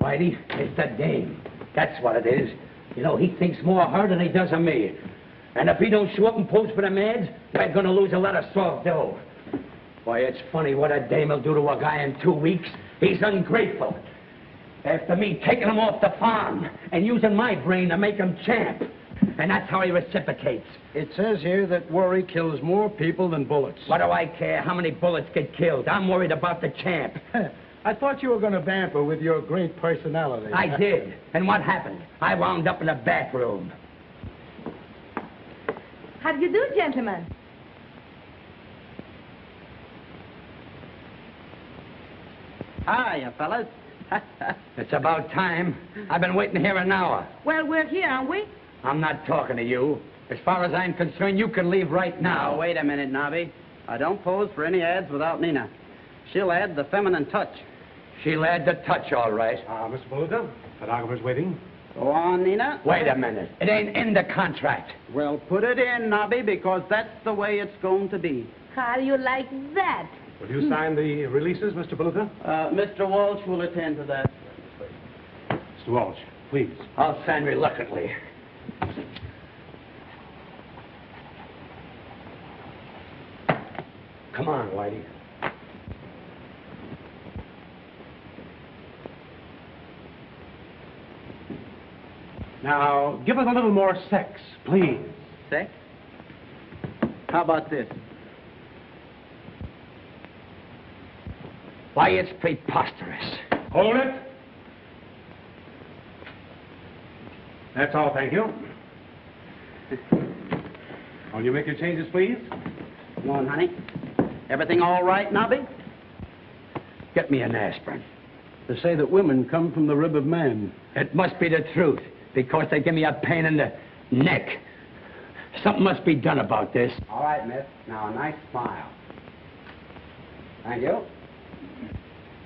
Whitey, it's the dame. That's what it is. You know, he thinks more of her than he does of me. And if he don't show up and pose for the ads, we're going to lose a lot of soft dough. Why, it's funny what a dame will do to a guy in 2 weeks. He's ungrateful. After me taking him off the farm and using my brain to make him champ. And that's how he reciprocates. It says here that worry kills more people than bullets. What do I care how many bullets get killed? I'm worried about the champ. I thought you were going to vamper with your great personality. I did. And what happened? I wound up in a bathroom. How do you do, gentlemen? Hiya, fellas. It's about time. I've been waiting here an hour. Well, we're here, aren't we? I'm not talking to you. As far as I'm concerned, you can leave right now. Now, wait a minute, Nobby. I don't pose for any ads without Nina. She'll add the feminine touch. She'll add the touch, all right. Mr. Palooka, photographer's waiting. Go on, Nina. Wait a minute. It ain't in the contract. Well, put it in, Nobby, because that's the way it's going to be. How do you like that? Will you sign the releases, Mr. Palooka? Mr. Walsh will attend to that. Mr. Walsh, please. I'll sign reluctantly. Come on, Whitey. Now, give us a little more sex, please. Sex? How about this? Why, it's preposterous. Hold it. That's all, thank you. Will you make your changes, please? Come on, honey. Everything all right, Nobby? Get me an aspirin. They say that women come from the rib of man. It must be the truth, because they give me a pain in the neck. Something must be done about this. All right, miss. Now, a nice smile. Thank you.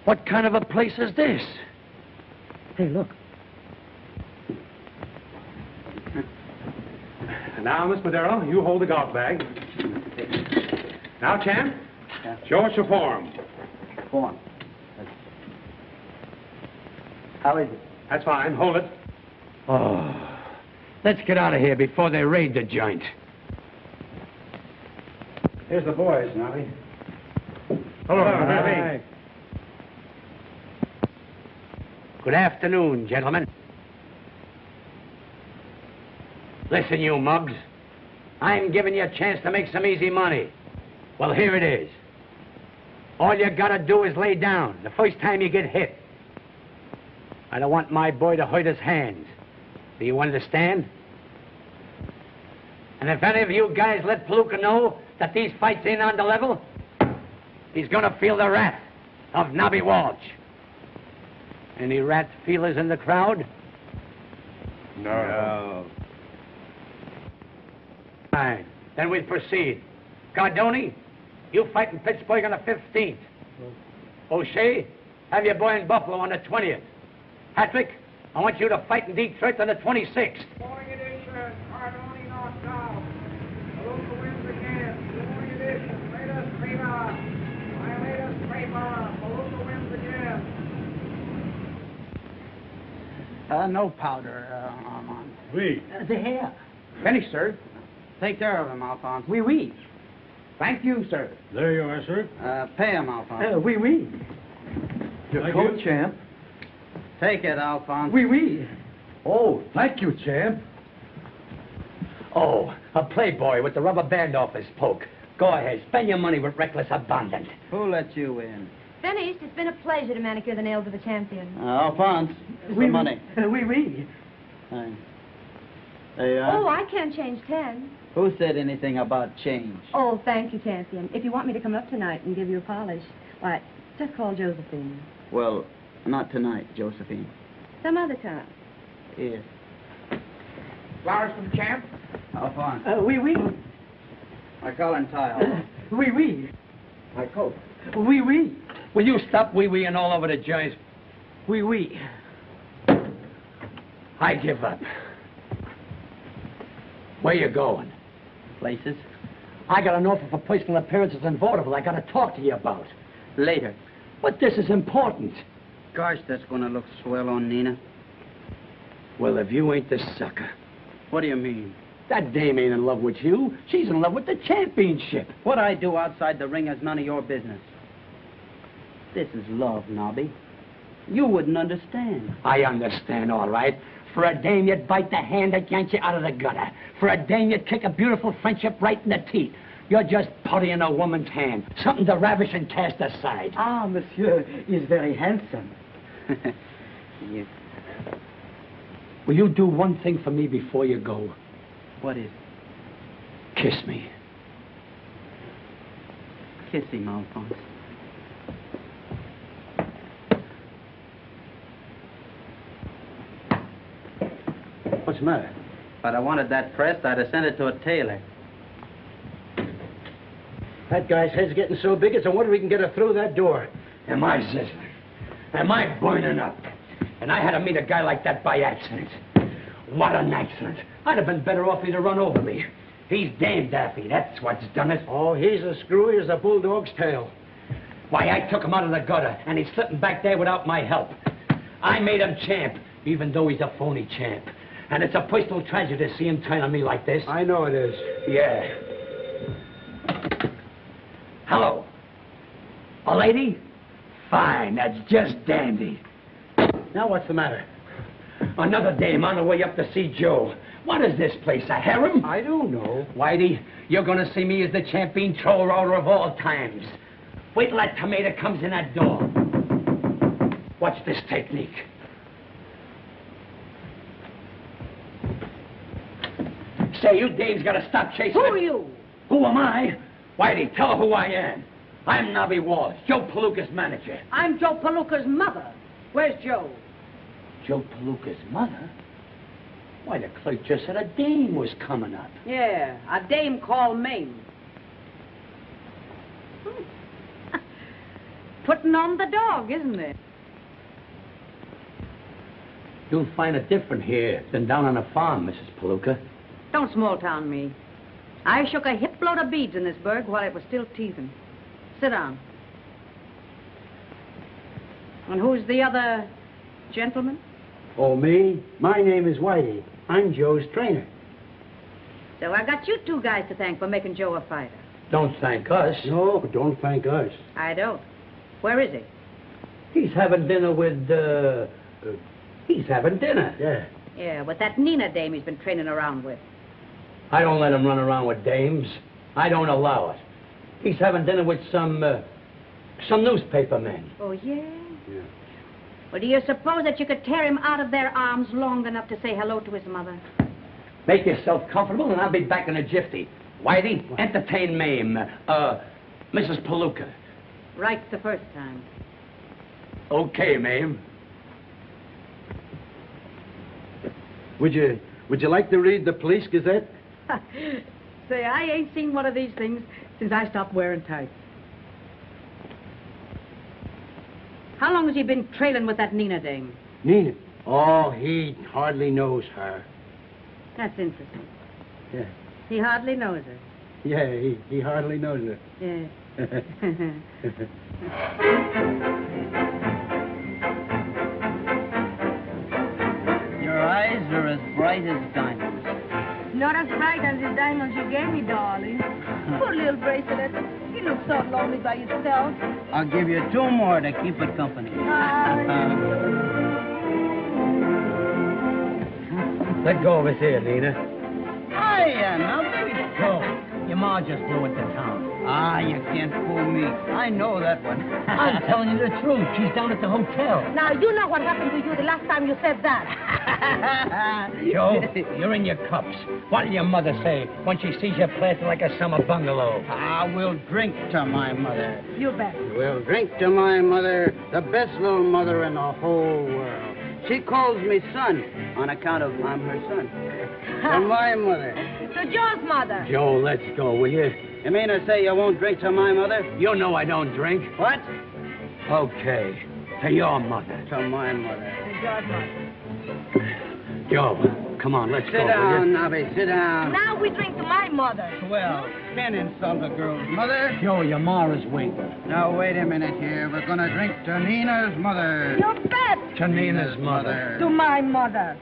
What kind of a place is this? Hey, look. Now, Miss Madero, you hold the golf bag. Now, champ, show us your form. Form. How is it? That's fine. Hold it. Oh, let's get out of here before they raid the joint. Here's the boys, Nobby. Hello, Nobby. Good afternoon, gentlemen. Listen, you mugs. I'm giving you a chance to make some easy money. Well, here it is. All you gotta do is lay down the first time you get hit. I don't want my boy to hurt his hands. Do you understand? And if any of you guys let Palooka know that these fights ain't on the level, he's gonna feel the wrath of Nobby Walsh. Any rat feelers in the crowd? No. Fine. Then we proceed. Cardoni, you fight in Pittsburgh on the 15th. O'Shea, Have your boy in Buffalo on the 20th. Patrick, I want you to fight in Detroit on the 26th. Morning edition, Cardoni North South. Palooka wins again. Morning edition, latest paper. My latest paper. Palooka wins again. No powder, Armand. Oui. The hair. Finished, sir. Take care of him, Alphonse. Oui, oui. Thank you, sir. There you are, sir. Pay him, Alphonse. Oui, oui. Your coat, champ. Take it, Alphonse. Oui, oui. Oh, thank you, champ. Oh, a playboy with the rubber band off his poke. Go ahead, spend your money with reckless abandon. Who let you in? Finished. It's been a pleasure to manicure the nails of the champion. Alphonse, Oui, the money. Oui, oui. There you are. Oh, I can't change 10. Who said anything about change? Oh, thank you, champion. If you want me to come up tonight and give you a polish, why, just call Josephine. Well, not tonight, Josephine. Some other time. Yes. Flowers from Champ? Alphonse. Oui, oui. I call him Tile. Oui, oui. My coat. Oui, oui. Will you stop wee-weeing all over the joint? Oui, oui. I give up. Where you going? Places? I got an offer for personal appearances in vaudeville I got to talk to you about. Later. But this is important. Gosh, that's going to look swell on Nina. Well, if you ain't the sucker. What do you mean? That dame ain't in love with you. She's in love with the championship. What I do outside the ring is none of your business. This is love, Nobby. You wouldn't understand. I understand, all right. For a dame, you'd bite the hand that yanked you out of the gutter. For a dame, you'd kick a beautiful friendship right in the teeth. You're just putty in a woman's hand. Something to ravish and cast aside. Ah, monsieur is very handsome. Yes. Will you do one thing for me before you go? What is? Kiss me. Kiss him, Alphonse. What's the matter? If I'd have wanted that pressed, I'd have sent it to a tailor. That guy's head's getting so big, it's a wonder we can get her through that door. Am I sizzling? Am I burning up? And I had to meet a guy like that by accident. What an accident. I'd have been better off he'd have run over me. He's damn daffy, that's what's done it. Oh, he's as screwy as a bulldog's tail. Why, I took him out of the gutter, and he's slipping back there without my help. I made him champ, even though he's a phony champ. And it's a personal tragedy to see him turn on me like this. I know it is. Yeah. Hello. A lady? Fine, that's just dandy. Now what's the matter? Another dame on the way up to see Joe. What is this place, a harem? I don't know. Whitey, you're gonna see me as the champion troll-roller of all times. Wait till that tomato comes in that door. Watch this technique. Say, you dames gotta stop chasing Who me. are you? Who am I? Whitey, tell her who I am. I'm Nobby Walsh, Joe Palooka's manager. I'm Joe Palooka's mother. Where's Joe? Joe Palooka's mother? Why, the clerk just said a dame was coming up. Yeah, a dame called Mame. Putting on the dog, isn't it? You'll find it different here than down on the farm, Mrs. Palooka. Don't small-town me. I shook a hip load of beads in this burg while it was still teething. Sit down. And who's the other gentleman? Oh, me? My name is Whitey. I'm Joe's trainer. So I got you two guys to thank for making Joe a fighter. Don't thank us. No, don't thank us. I don't. Where is he? He's having dinner with, he's having dinner. Yeah. Yeah, with that Nina dame he's been training around with. I don't let him run around with dames. I don't allow it. He's having dinner with some newspaper men. Oh, yeah? Yeah. Well, do you suppose that you could tear him out of their arms long enough to say hello to his mother? Make yourself comfortable, and I'll be back in a jiffy. Whitey, entertain Mame, Mrs. Palooka. Right the first time. Okay, Mame. Would you like to read the Police Gazette? Say, I ain't seen one of these things since I stopped wearing tights. How long has he been trailing with that Nina dame? Nina? Oh, he hardly knows her. That's interesting. Yeah. He hardly knows her. Yeah, he hardly knows her. Yeah. Your eyes are as bright as diamonds. Not as bright as the diamonds you gave me, darling. Poor little bracelet. You look so lonely by yourself. I'll give you 2 more to keep it company. Let go of his ear, Nina. Hiya, now let it go. Your ma just blew it to town. Ah, you can't fool me. I know that one. I'm telling you the truth. She's down at the hotel. Now, you know what happened to you the last time you said that. Joe, you're in your cups. What will your mother say when she sees you planted like a summer bungalow? I will drink to my mother. You bet. We'll drink to my mother, the best little mother in the whole world. She calls me son on account of I'm her son. To my mother. To Joe's mother. Joe, let's go, will you? You mean to say you won't drink to my mother? You know I don't drink. What? Okay. To your mother. To my mother. To Joe's mother. Joe, come on, let's Sit go, down, will you? Nobby, sit down. Now we drink to my mother. Well, can't insult a girl's mother. Joe, your ma is waiting. Now, wait a minute here. We're gonna drink to Nina's mother. You bet. To Nina's mother. To my mother.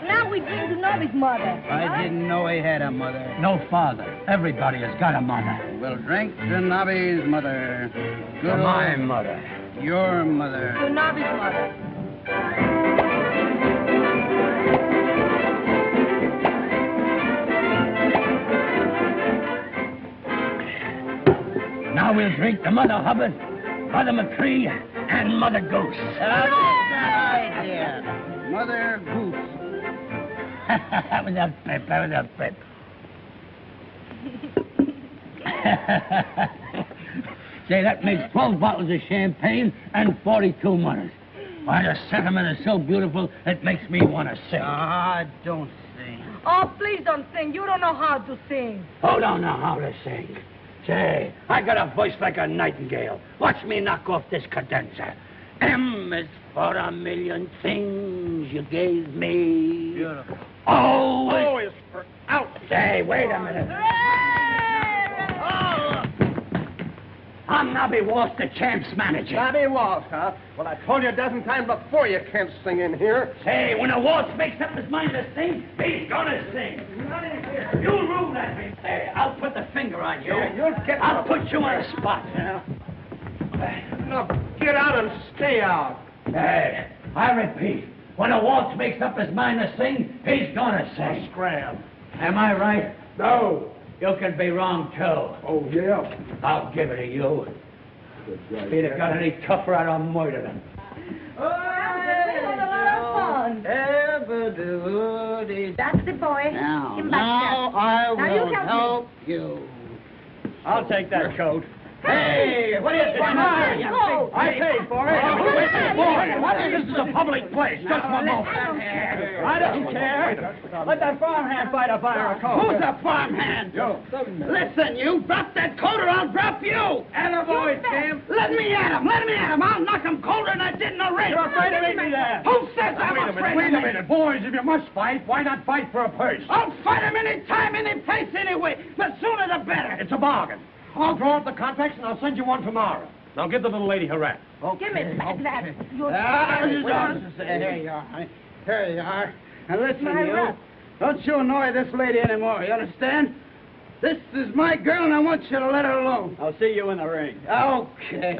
Now we drink to Nobby's mother. I didn't know he had a mother. No father. Everybody has got a mother. We'll drink to Nobby's mother. To my mother. Your mother. To Nobby's mother. Now we'll drink to Mother Hubbard, Mother McCree, and Mother Goose. That's the idea. Mother Goose. That was a pip. That was a pip. Say, that makes 12 bottles of champagne and 42 mothers. Why, the sentiment is so beautiful, it makes me want to sing. Ah, don't sing. Oh, please don't sing. You don't know how to sing. Who don't know how to sing? Say, I got a voice like a nightingale. Watch me knock off this cadenza. M is for a million things you gave me. Beautiful. O is for out. Say, wait a minute. I'm Nobby Walsh, the champ's manager. Nobby Walsh, huh? Well, I told you a dozen times before you can't sing in here. Say, when a Walsh makes up his mind to sing, he's gonna sing. You rule at me. Hey, I'll put the finger on you. Yeah, you'll get I'll put you on a spot. Now, get out and stay out. Hey, I repeat, when a Walsh makes up his mind to sing, he's gonna sing. Scram. Am I right? No. You can be wrong, too. Oh, yeah. I'll give it to you. If he'd have got any tougher, I'd have murdered him. That's the boy. Now I will help you. I'll take that coat. Hey, what is it? I paid for it. This is a public place. Just one moment. I don't care. Let that farmhand fight a fire a coat. Who's a farmhand? Listen, you drop that coat or I'll drop you. Attaboy, Sam. Let me at him. Let me at him. I'll knock him colder than I did in the ring. You're afraid to meet me there. Who says I'm afraid Wait of a him? minute. Boys, if you must fight, why not fight for a purse? I'll fight him any time, any place, anyway. The sooner the better. It's a bargain. I'll draw up the contracts and I'll send you one tomorrow. Now give the little lady her wrap. Give me that. You're Here you are. Here you are. Now listen, My you. wrap. Don't you annoy this lady anymore, you understand? This is my girl and I want you to let her alone. I'll see you in the ring. Okay.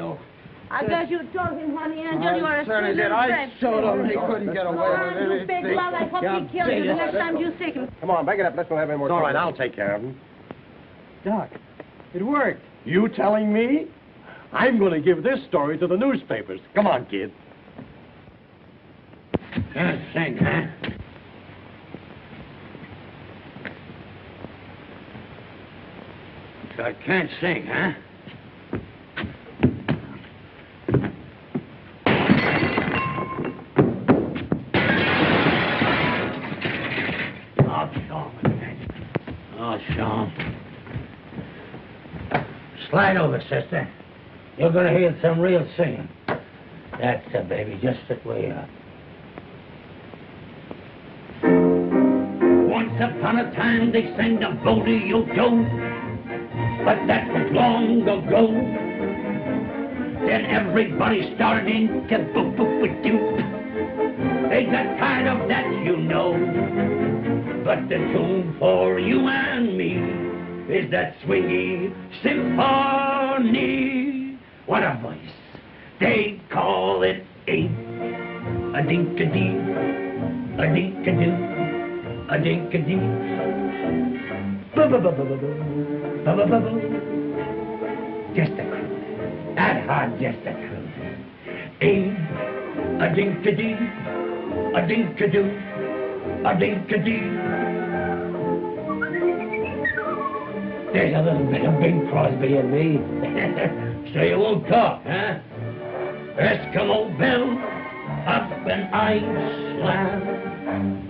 I guess you told him, honey, Angel, you are a certainly sweet did. little I friend. showed him he couldn't get away with You anything. big love, I hope he kills you the next time you see him. Come on, back it up. Let's not have any more trouble. All right, I'll take care of him. Doc, it worked. You telling me? I'm going to give this story to the newspapers. Come on, kid. Can't sing, huh? So I can't sing, huh? I'll show him again. I'll show him. Slide over, sister. You're going to hear some real singing. That's it, baby. Just sit where you are. Once upon a time, they sang the Bodie-O-Joe, but that was long ago. Then everybody started in to boop-boop-a-doop. They got tired of that, you know. But the tune for you and me is that swingy symphony. What a voice. They call it a-dink-a-dee, a-dink-a-doo, a-dink-a-dee. Ba-ba-ba-ba-ba-ba, ba-ba-ba-ba. Just a cruise. That hard, just a cruise. A-dink-a-dee, a-dink-a-doo, a-dink-a-dee. There's a little bit of Bing Crosby in me. So you won't talk, huh? Eskimo bells up in Iceland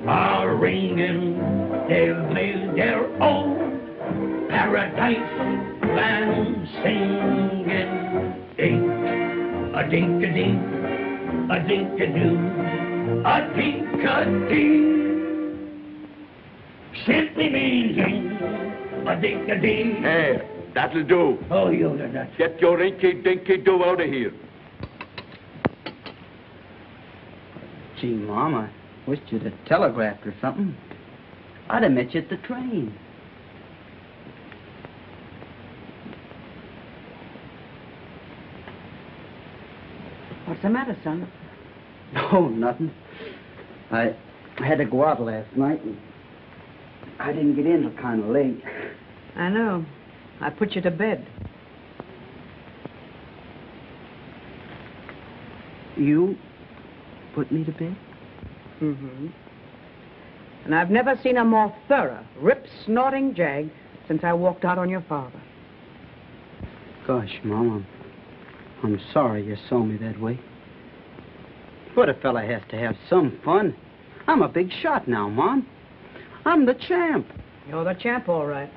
are ringing. They've made their own paradise land singing. A-dink-a-dink, a-dink-a-doo, a-dink-a-dee. Simply meaning a-dink-a-dee. Hey, that'll do. Oh, you did that. Get your inky-dinky-do out of here. Gee, Mom, I wished you'd have telegraphed or something. I'd have met you at the train. What's the matter, son? Oh, nothing. I had to go out last night, and I didn't get in till kind of late. I know. I put you to bed. You put me to bed? Mm-hmm. And I've never seen a more thorough, rip-snorting jag since I walked out on your father. Gosh, Mom, I'm sorry you saw me that way. But a fella has to have some fun. I'm a big shot now, Mom. I'm the champ. You're the champ, all right.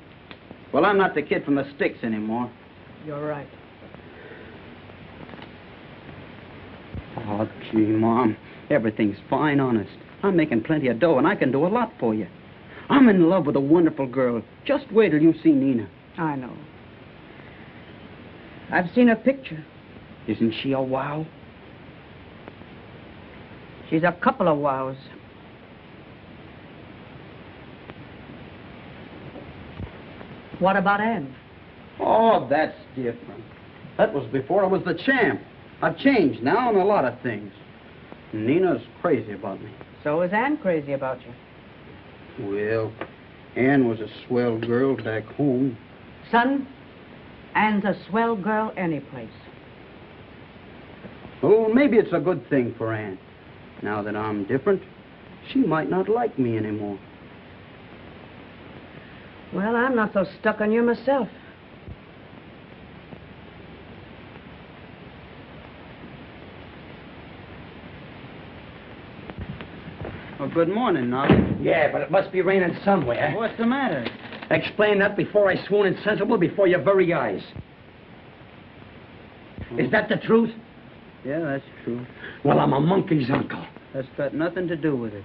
Well, I'm not the kid from the sticks anymore. You're right. Oh, gee, Mom, everything's fine, honest. I'm making plenty of dough, and I can do a lot for you. I'm in love with a wonderful girl. Just wait till you see Nina. I know. I've seen her picture. Isn't she a wow? She's a couple of wows. What about Anne? Oh, that's different. That was before I was the champ. I've changed now on a lot of things. Nina's crazy about me. So is Anne crazy about you? Well, Anne was a swell girl back home. Son, Anne's a swell girl any place. Oh, maybe it's a good thing for Anne. Now that I'm different, she might not like me anymore. Well, I'm not so stuck on you myself. Well, good morning, Nolly. Yeah, but it must be raining somewhere. What's the matter? Explain that before I swoon insensible before your very eyes. Is that the truth? Yeah, that's true. Well, I'm a monkey's uncle. That's got nothing to do with it.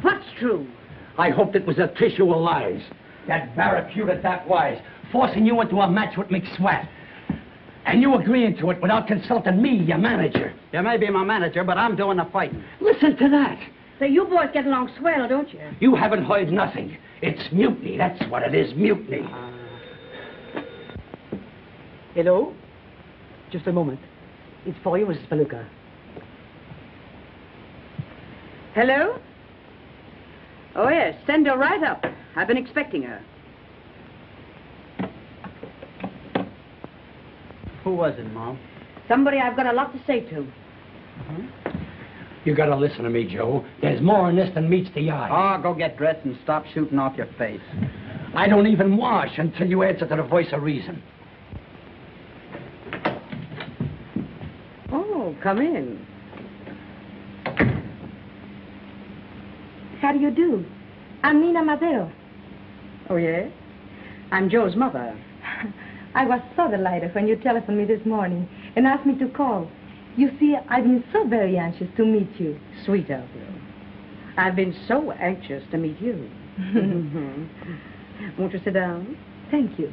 What's true? I hoped it was a tissue of lies. That barracuda that wise, forcing you into a match with McSwat. And you agreeing to it without consulting me, your manager. You may be my manager, but I'm doing the fighting. Listen to that. Say, you boys get along swell, don't you? You haven't heard nothing. It's mutiny, that's what it is, mutiny. Hello? Just a moment. It's for you, Mrs. Palooka. Hello? Oh, yes. Send her right up. I've been expecting her. Who was it, Mom? Somebody I've got a lot to say to. You gotta listen to me, Joe. There's more in this than meets the eye. Oh, go get dressed and stop shooting off your face. I don't even wash until you answer to the voice of reason. Oh, come in. How do you do? I'm Nina Madero. Oh, yes? I'm Joe's mother. I was so delighted when you telephoned me this morning and asked me to call. You see, I've been so very anxious to meet you. Sweet of you. I've been so anxious to meet you. Won't you sit down? Thank you.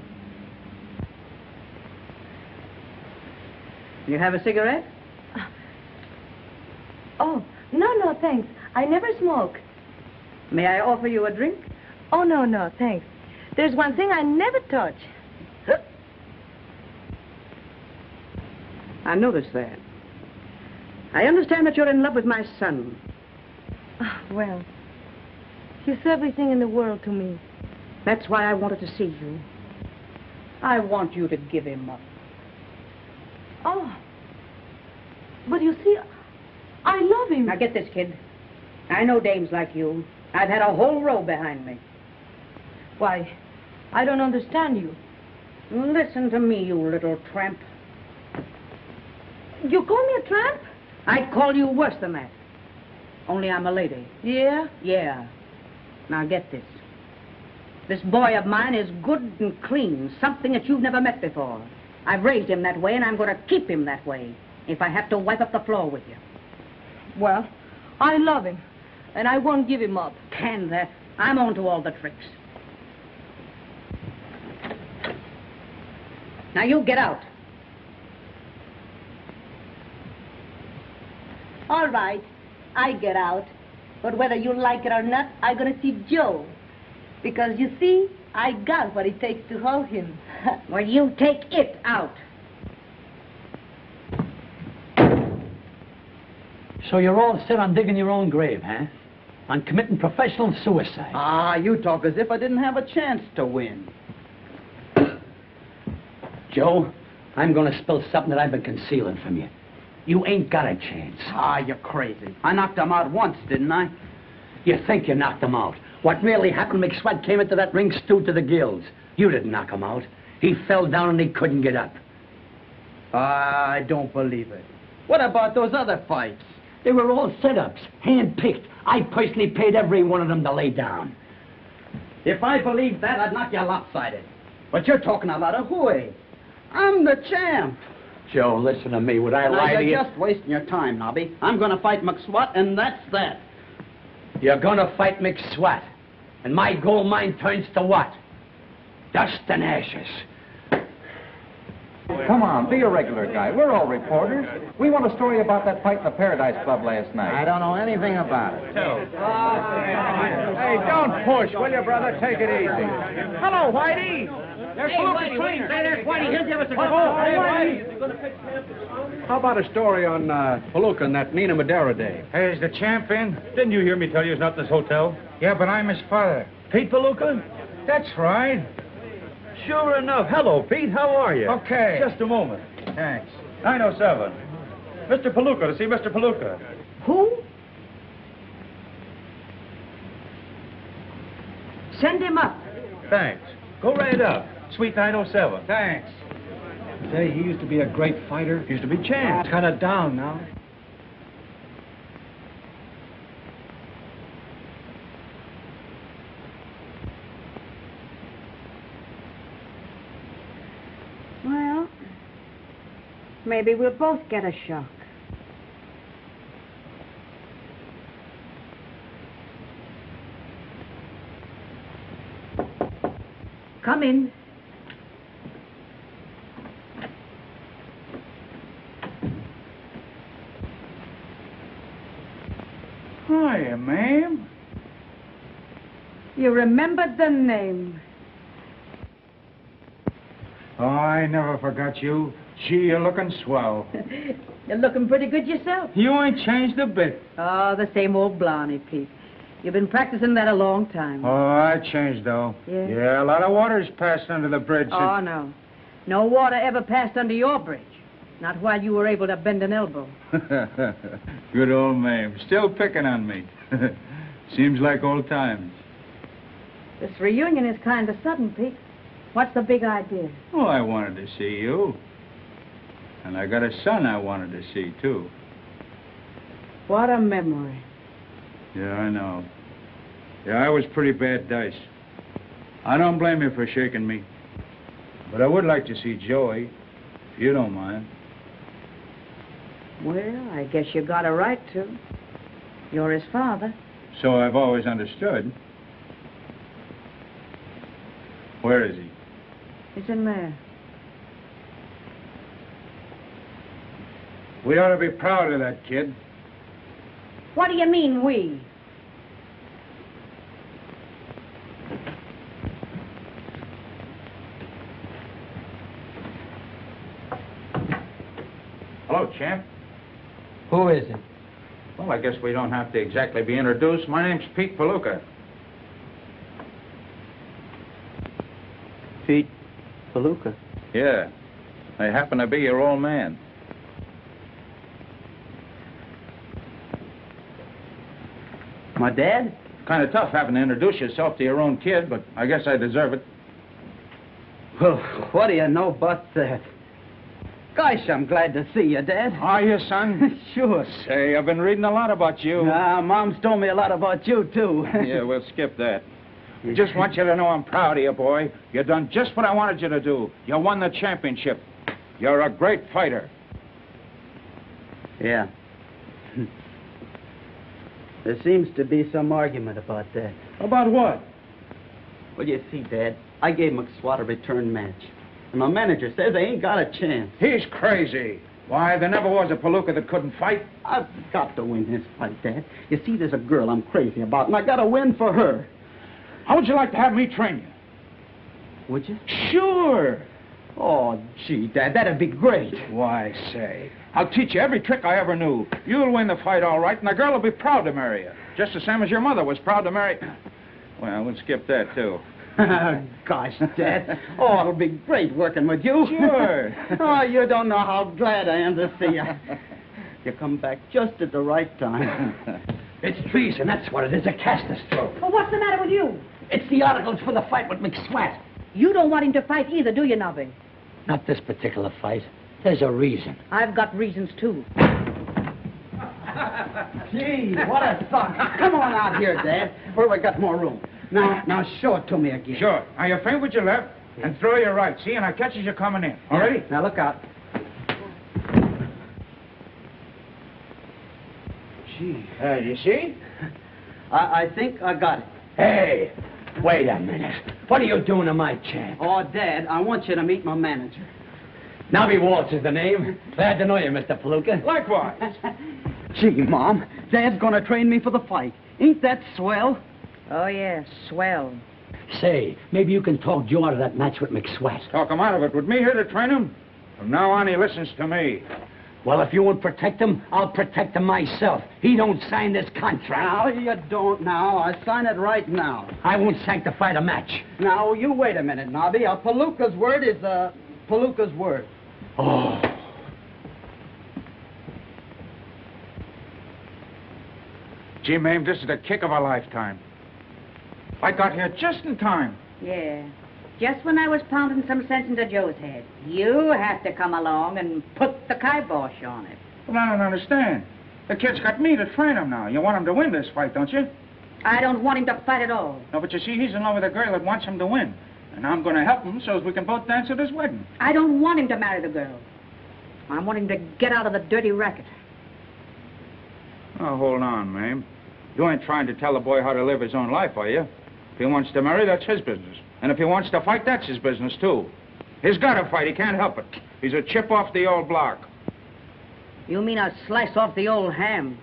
You have a cigarette? Oh, no, thanks. I never smoke. May I offer you a drink? Oh, no, thanks. There's one thing I never touch. I noticed that. I understand that you're in love with my son. Well, he's everything in the world to me. That's why I wanted to see you. I want you to give him up. Oh, but you see, I love him. Now get this, kid. I know dames like you. I've had a whole row behind me. Why, I don't understand you. Listen to me, you little tramp. You call me a tramp? I'd call you worse than that. Only I'm a lady. Yeah? Yeah. Now get this. This boy of mine is good and clean, something that you've never met before. I've raised him that way, and I'm going to keep him that way, if I have to wipe up the floor with you. Well, I love him, and I won't give him up. Can that? I'm on to all the tricks. Now you get out. All right, I get out. But whether you like it or not, I'm going to see Joe. Because, you see, I got what it takes to hold him. Well, you take it out. So you're all set on digging your own grave, huh? On committing professional suicide. Ah, you talk as if I didn't have a chance to win. Joe, I'm going to spill something that I've been concealing from you. You ain't got a chance. Ah, you're crazy. I knocked him out once, didn't I? You think you knocked him out. What really happened, McSweat came into that ring stewed to the gills. You didn't knock him out. He fell down and he couldn't get up. I don't believe it. What about those other fights? They were all setups, hand-picked. I personally paid every one of them to lay down. If I believed that, I'd knock you lopsided. But you're talking a lot of hooey. I'm the champ. Joe, listen to me. Would I lie to you? You're just wasting your time, Nobby. I'm going to fight McSwat, and that's that. You're going to fight McSwat. And my gold mine turns to what? Dust and ashes. Come on, be a regular guy. We're all reporters. We want a story about that fight in the Paradise Club last night. I don't know anything about it. Hey, don't push, will you, brother? Take it easy. Hello, Whitey. There's Palooka's trainer. Say, there's Whitey. He'll give us a good How about a story on Palooka and that Nina Madera day? Hey, is the champ in? Didn't you hear me tell you he's not in this hotel? Yeah, but I'm his father. Pete Palooka? That's right. Sure enough. Hello, Pete. How are you? Okay. Just a moment. Thanks. 907. Mr. Palooka, to see Mr. Palooka. Who? Send him up. Thanks. Go right up. Suite 907. Thanks. Say, he used to be a great fighter. He used to be champ. Kind of down now. Well, maybe we'll both get a shock. Come in. Hiya, ma'am. You remembered the name. Oh, I never forgot you. Gee, you're looking swell. You're looking pretty good yourself. You ain't changed a bit. Oh, the same old Blondie, Pete. You've been practicing that a long time. Oh, I changed, though. Yeah? Yeah, a lot of water's passed under the bridge. Oh, no. No water ever passed under your bridge. Not while you were able to bend an elbow. Good old Mame. Still picking on me. Seems like old times. This reunion is kind of sudden, Pete. What's the big idea? Oh, I wanted to see you. And I got a son I wanted to see, too. What a memory. Yeah, I know. Yeah, I was pretty bad dice. I don't blame you for shaking me. But I would like to see Joey, if you don't mind. Well, I guess you got a right to. You're his father. So I've always understood. Where is he? He's in there. We ought to be proud of that kid. What do you mean, we? Hello, champ. Who is it? Well, I guess we don't have to exactly be introduced. My name's Pete Palooka. Pete Palooka. Yeah. I happen to be your old man. My dad? Kind of tough having to introduce yourself to your own kid, but I guess I deserve it. Well, what do you know about that? Gosh, I'm glad to see you, Dad. Are you, son? Sure. Say, I've been reading a lot about you. Mom's told me a lot about you, too. Yeah, we'll skip that. I just want you to know I'm proud of you, boy. You done just what I wanted you to do. You won the championship. You're a great fighter. Yeah. There seems to be some argument about that. About what? Well, you see, Dad, I gave McSwat a return match. And my manager says I ain't got a chance. He's crazy. Why, there never was a Palooka that couldn't fight. I've got to win this fight, Dad. You see, there's a girl I'm crazy about, and I got to win for her. How would you like to have me train you? Would you? Sure. Oh, gee, Dad, that'd be great. Why, say, I'll teach you every trick I ever knew. You'll win the fight all right, and the girl will be proud to marry you. Just the same as your mother was proud to marry... Well, we'll skip that, too. Gosh, Dad. Oh, it'll be great working with you. Sure. Oh, you don't know how glad I am to see you. You come back just at the right time. It's treason, that's what it is, a caster stroke. Well, what's the matter with you? It's the articles for the fight with McSwat. You don't want him to fight either, do you, Nobby? Not this particular fight. There's a reason. I've got reasons, too. Gee, what a thought. Come on out here, Dad, where we got more room. Now, show it to me again. Sure. Now, you feint with your left and throw your right. See, and I catches you coming in. All ready? Now, look out. Gee. You see? I think I got it. Hey, wait a minute. What are you doing to my champ? Oh, Dad, I want you to meet my manager. Nobby Waltz is the name. Glad to know you, Mr. Palooka. Likewise. Gee, Mom, Dad's gonna train me for the fight. Ain't that swell? Oh, yes, swell. Say, maybe you can talk Joe out of that match with McSwat. Talk him out of it. With me here to train him? From now on, he listens to me. Well, if you won't protect him, I'll protect him myself. He don't sign this contract. Now, you don't now. I sign it right now. I won't sanctify the match. Now, you wait a minute, Nobby. A Palooka's word is a Palooka's word. Oh. Gee, Mame, this is the kick of a lifetime. I got here just in time. Yeah. Just when I was pounding some sense into Joe's head. You have to come along and put the kibosh on it. Well, I don't understand. The kid's got me to train him now. You want him to win this fight, don't you? I don't want him to fight at all. No, but you see, he's in love with a girl that wants him to win. And I'm going to help him so as we can both dance at his wedding. I don't want him to marry the girl. I want him to get out of the dirty racket. Oh, hold on, Mame. You ain't trying to tell the boy how to live his own life, are you? If he wants to marry, that's his business. And if he wants to fight, that's his business, too. He's got to fight. He can't help it. He's a chip off the old block. You mean a slice off the old ham?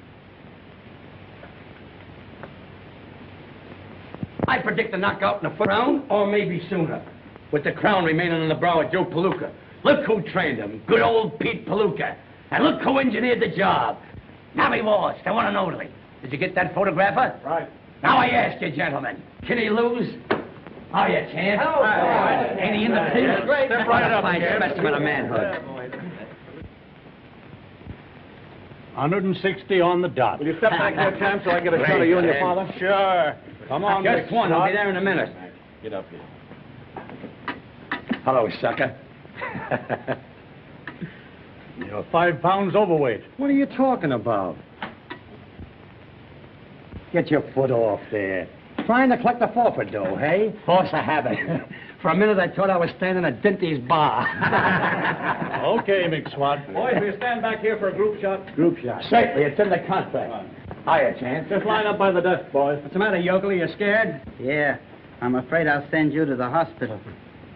I predict a knockout in the first round, or maybe sooner. With the crown remaining on the brow of Joe Palooka. Look who trained him. Good old Pete Palooka. And look who engineered the job. Nobby Waltz, the one and only. Did you get that photographer? Right. Now I ask you, gentlemen, can he lose? How you, champ? Ain't he in the pit? Step right up, Fine champ. specimen of manhood. 160 on the dot. Will you step back there, champ, so I get a shot of you and your father? Sure. Come on, Just one. I'll be there in a minute. Get up here. Hello, sucker. You're 5 pounds overweight. What are you talking about? Get your foot off there. trying to collect the forfeit dough, hey? Force of habit. For a minute, I thought I was standing at Dinty's bar. Okay, McSwat. Boys, we stand back here for a group shot. Group shot. Certainly, it's in the contract. Hiya, Chance. Just line up by the desk, boys. What's the matter, yokel? You scared? Yeah. I'm afraid I'll send you to the hospital.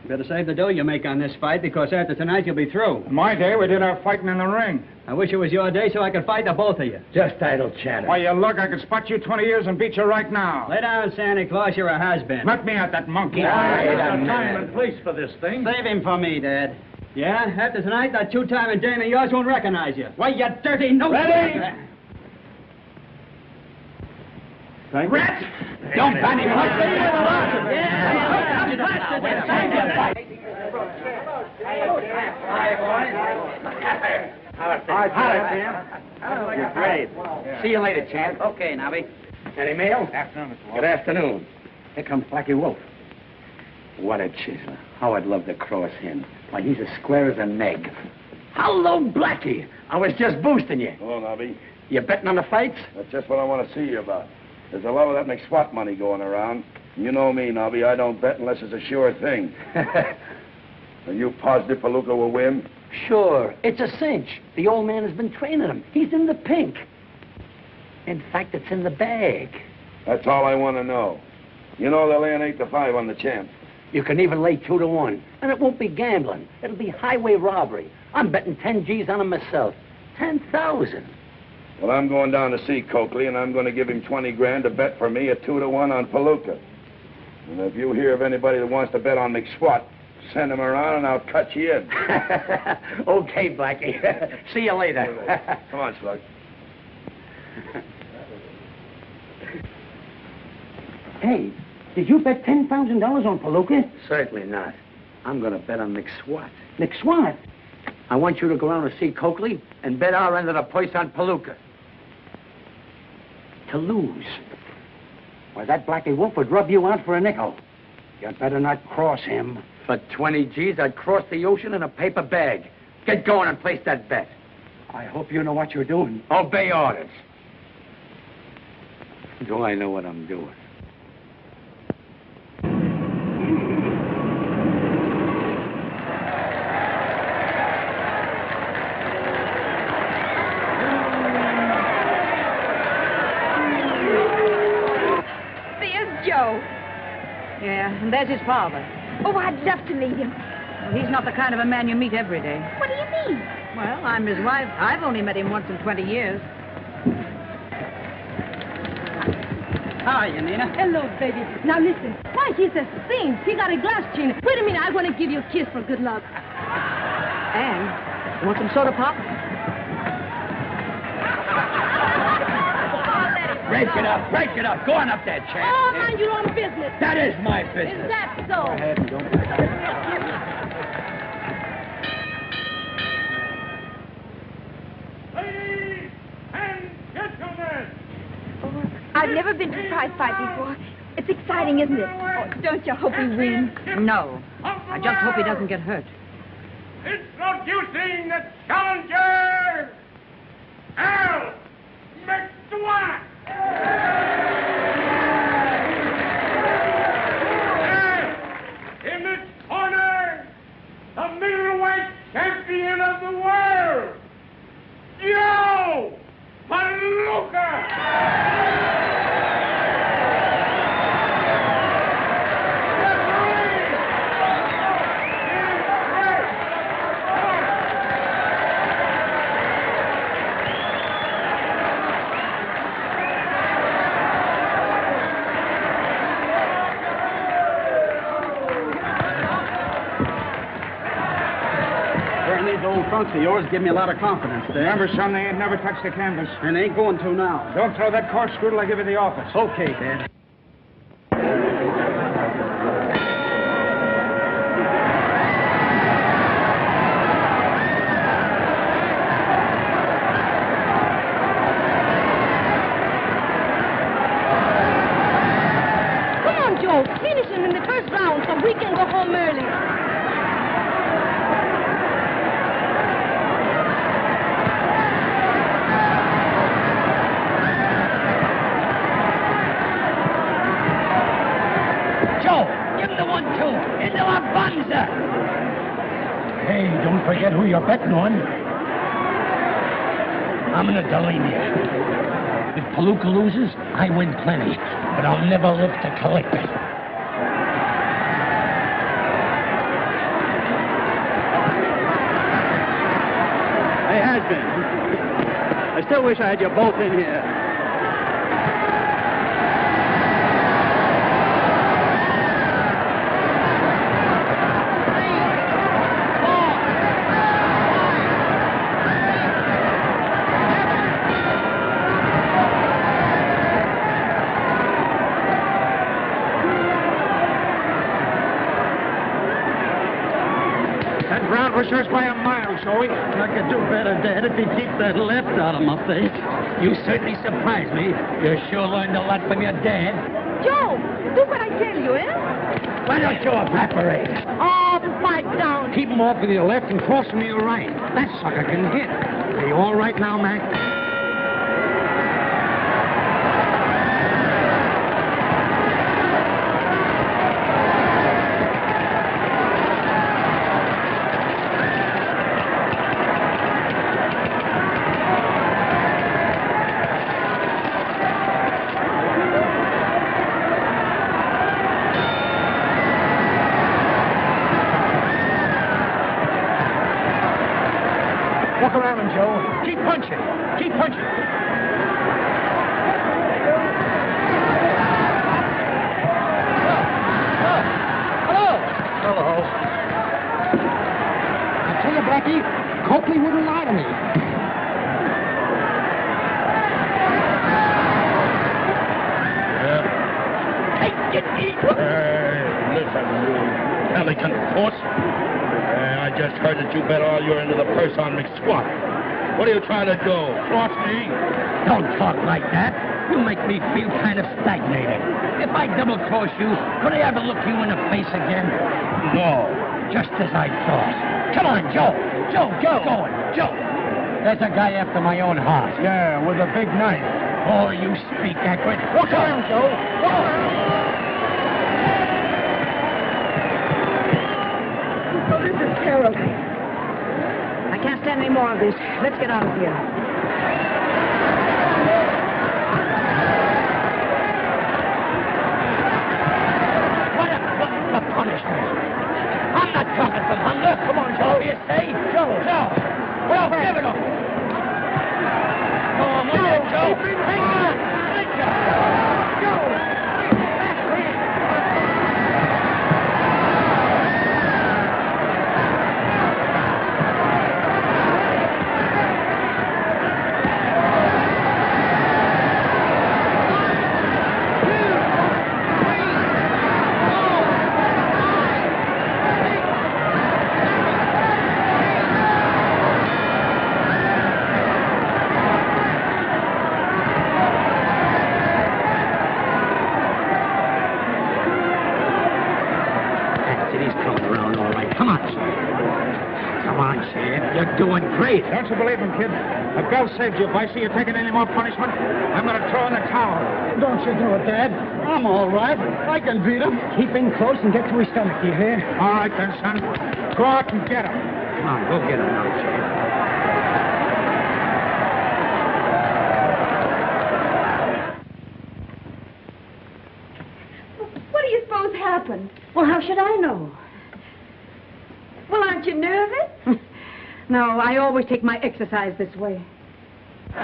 You better save the dough you make on this fight, because after tonight you'll be through. In my day, we did our fighting in the ring. I wish it was your day so I could fight the both of you. Just idle chatter. Why, you look, I could spot you 20 years and beat you right now. Lay down, Santa Claus. You're a has-been. Let me at that monkey. Time and place for this thing. Save him for me, Dad. Yeah? After tonight, that two-timing dame of yours won't recognize you. Why, you dirty nose... Ready? Rat! Don't panic. You're great. See you later, Chance. Okay, Nobby. Any mail? Afternoon, Mr. Good afternoon. Here comes Blackie Wolf. What a chisel. How I'd love to cross him. Why, he's as square as a neg. Hello, Blackie. I was just boosting you. Hello, Nobby. You betting on the fights? That's just what I want to see you about. There's a lot of that McSwat money going around. And you know me, Nobby. I don't bet unless it's a sure thing. Are you positive Palooka will win? Sure. It's a cinch. The old man has been training him. He's in the pink. In fact, it's in the bag. That's all I want to know. You know they're laying 8-5 on the champ. You can even lay 2-1. And it won't be gambling. It'll be highway robbery. I'm betting 10 G's on him myself. 10,000. Well, I'm going down to see Coakley, and I'm going to give him 20 grand to bet for me at 2-1 on Palooka. And if you hear of anybody that wants to bet on McSwat, send him around and I'll cut you in. Okay, Blackie. See you later. Come on, Slug. Hey, did you bet $10,000 on Palooka? Certainly not. I'm going to bet on McSwat. McSwat? I want you to go around and see Coakley and bet our end of the purse on Palooka. To lose. Why, that Blackie Wolf would rub you out for a nickel. You'd better not cross him. For 20 G's, I'd cross the ocean in a paper bag. Get going and place that bet. I hope you know what you're doing. Obey orders. Do I know what I'm doing? Joe. Yeah, and there's his father. Oh, I'd love to meet him. Well, he's not the kind of a man you meet every day. What do you mean? Well, I'm his wife. I've only met him once in 20 years. Hi, Nina. Hello, baby. Now listen. Why, he's a saint. He got a glass chin. Wait a minute. I want to give you a kiss for good luck. And you want some soda pop? Break it up, break it up. Go on up there, champ. Oh, mind your own business. That is my business. Is that so? Go ahead and don't... Ladies and gentlemen! I've never been to a prize fight before. It's exciting, isn't it? Oh, don't you hope he wins? No. I just hope he doesn't get hurt. Introducing the challenger, Al McSwat! And in this corner, the middleweight champion of the world, Joe Palooka! These old trunks of yours give me a lot of confidence, Dad. Remember, son, they ain't never touched the canvas. And they ain't going to now. Don't throw that corkscrew till I give you the office. Okay, Dad. Come on, Joe. Finish him in the first round so we can go home early. bonanza. Hey, don't forget who you're betting on. I'm in a Delaney. If Palooka loses, I win plenty, but I'll never live to collect it. Hey, Hasbin. I still wish I had you both in here. That ground was yours by a mile, Joey. I could do better, Dad, if you keep that left out of my face. You certainly surprised me. You sure learned a lot from your dad. Joe, do what I tell you, eh? Why don't you evaporate? Oh, pipe down. Keep him off with your left and cross him with your right. That sucker can hit. Are you all right now, Mac? Walk around him, Joe. Keep punching. Keep punching. Hello. I tell you, Blackie, Copley wouldn't lie to me. Listen, you pelican puss. I just heard that you bet all you're into the purse on McSwat. What are you trying to do? Cross me? Don't talk like that. You make me feel kind of stagnated. If I double-cross you, could I ever look you in the face again? No. Just as I thought. Come on, Joe. Joe, get going. Joe. There's a guy after my own heart. Yeah, with a big knife. Oh, you speak accurate. Walk around, Joe. Walk around. Oh, this is terrible. I can't stand any more of this. Let's get out of here. What a punishment. I'm not talking from hunger. Come on, Joe. You say? Joe. Well, give it up. Go on, Joe. Hang on. Joe. You're doing great. Don't you believe him, kid? The bell saved you. If I see you taking any more punishment, I'm going to throw in the towel. Don't you do it, Dad. I'm all right. I can beat him. Keep in close and get to his stomach, you hear? All right, then, son. Go out and get him. Come on, go get him now, Jay. What do you suppose happened? Well, how should I know? Well, aren't you nervous? No, I always take my exercise this way. Oh,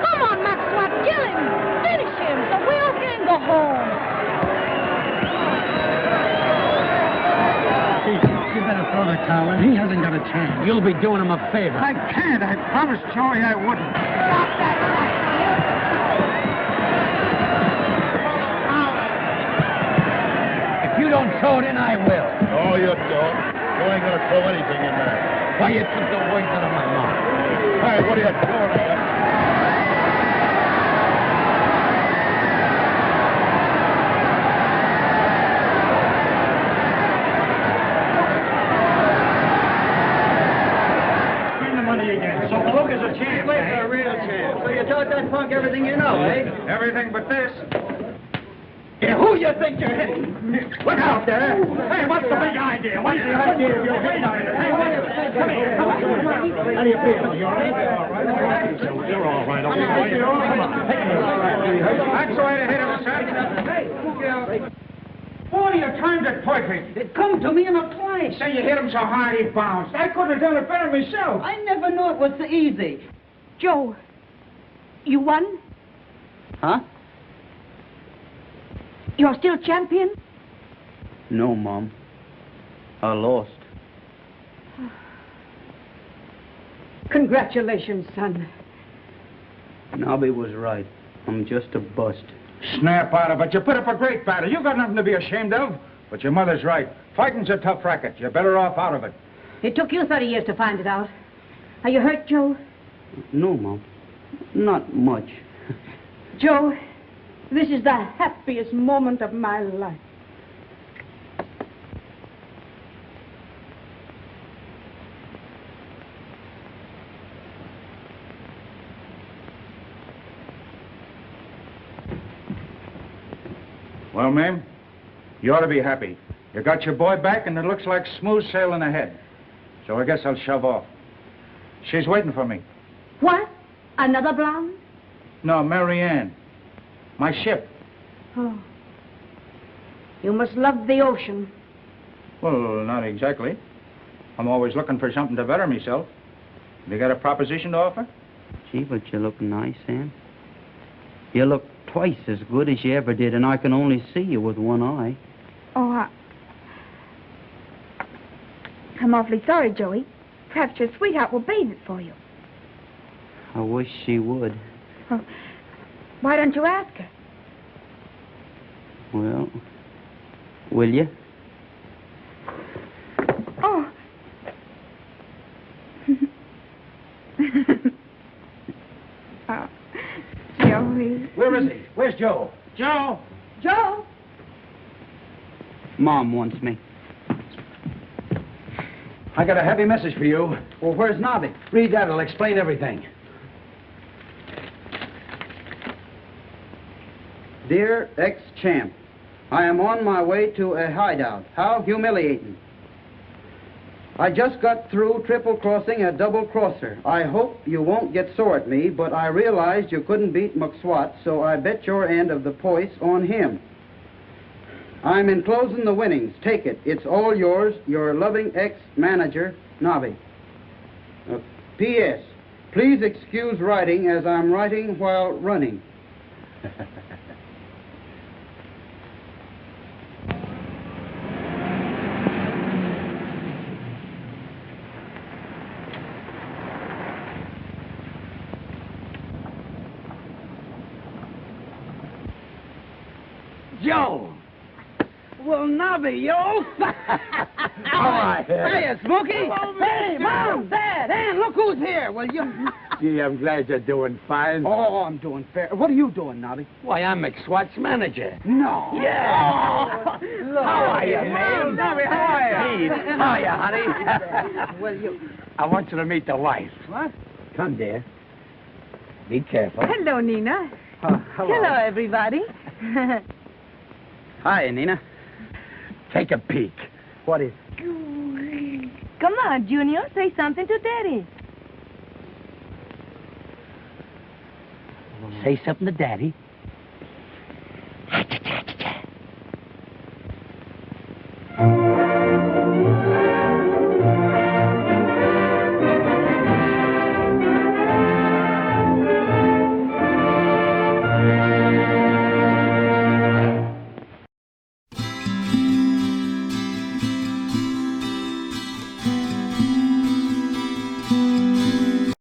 come on, Maxwell, kill him. Finish him so we all can go home. You better throw the towel in. He hasn't got a chance. You'll be doing him a favor. I can't. I promised Joey I wouldn't. Stop that. If you don't throw it in, I will. No, you don't. You ain't gonna throw anything in there. Why, you took the words out of my mouth. Hey, what are you throwing at? Win the money again. So Palooka's a champ. It's a real chance. So you taught that punk everything you know, eh? Everything but this. Yeah, who you think you're hitting? Look out there. Hey, what's the big idea? What's the idea of your big idea? Hey, come here. How do you feel? You all right? You're all right, old boy. Come on. That's the way to hit him, son. Boy, you timed it perfect. It come to me in a flash. Say you hit him so hard he bounced. I couldn't have done it better myself. I never knew it was so easy. Joe, you won? Huh? You're still champion? No, Mom. I lost. Congratulations, son. Nobby was right. I'm just a bust. Snap out of it. You put up a great battle. You got nothing to be ashamed of. But your mother's right. Fighting's a tough racket. You're better off out of it. It took you 30 years to find it out. Are you hurt, Joe? No, Mom. Not much. Joe, this is the happiest moment of my life. Well, ma'am, you ought to be happy. You got your boy back, and it looks like smooth sailing ahead. So I guess I'll shove off. She's waiting for me. What? Another blonde? No, Mary Ann. My ship. Oh. You must love the ocean. Well, not exactly. I'm always looking for something to better myself. You got a proposition to offer? Gee, but you look nice, Sam. You look twice as good as you ever did, and I can only see you with one eye. Oh, I'm awfully sorry, Joey. Perhaps your sweetheart will bathe it for you. I wish she would. Oh, why don't you ask her? Well, will you? Oh. Oh, Joey. Where is he? Where's Joe? Joe! Joe? Mom wants me. I got a heavy message for you. Well, where's Nobby? Read that, it'll explain everything. Dear ex-champ, I am on my way to a hideout. How humiliating. I just got through triple-crossing a double-crosser. I hope you won't get sore at me, but I realized you couldn't beat McSwat, so I bet your end of the poise on him. I'm enclosing the winnings. Take it. It's all yours. Your loving ex-manager, Nobby. P.S. Please excuse writing as I'm writing while running. Joe! Well, Nobby, yo! All right. Hey, Smokey! Hey, Mom, Dad, Ann, look who's here! Well, you... Gee, I'm glad you're doing fine. Oh, I'm doing fair. What are you doing, Nobby? Why, I'm McSwat's manager. No. Yeah. Look. How are you, man? Nobby, how are you? Hey, how are you, honey? Well, you... I want you to meet the wife. What? Come, dear. Be careful. Hello, Nina. Hello. Everybody. Hi, Nina. Take a peek. What is... Come on, Junior. Say something to Daddy. Say something to Daddy.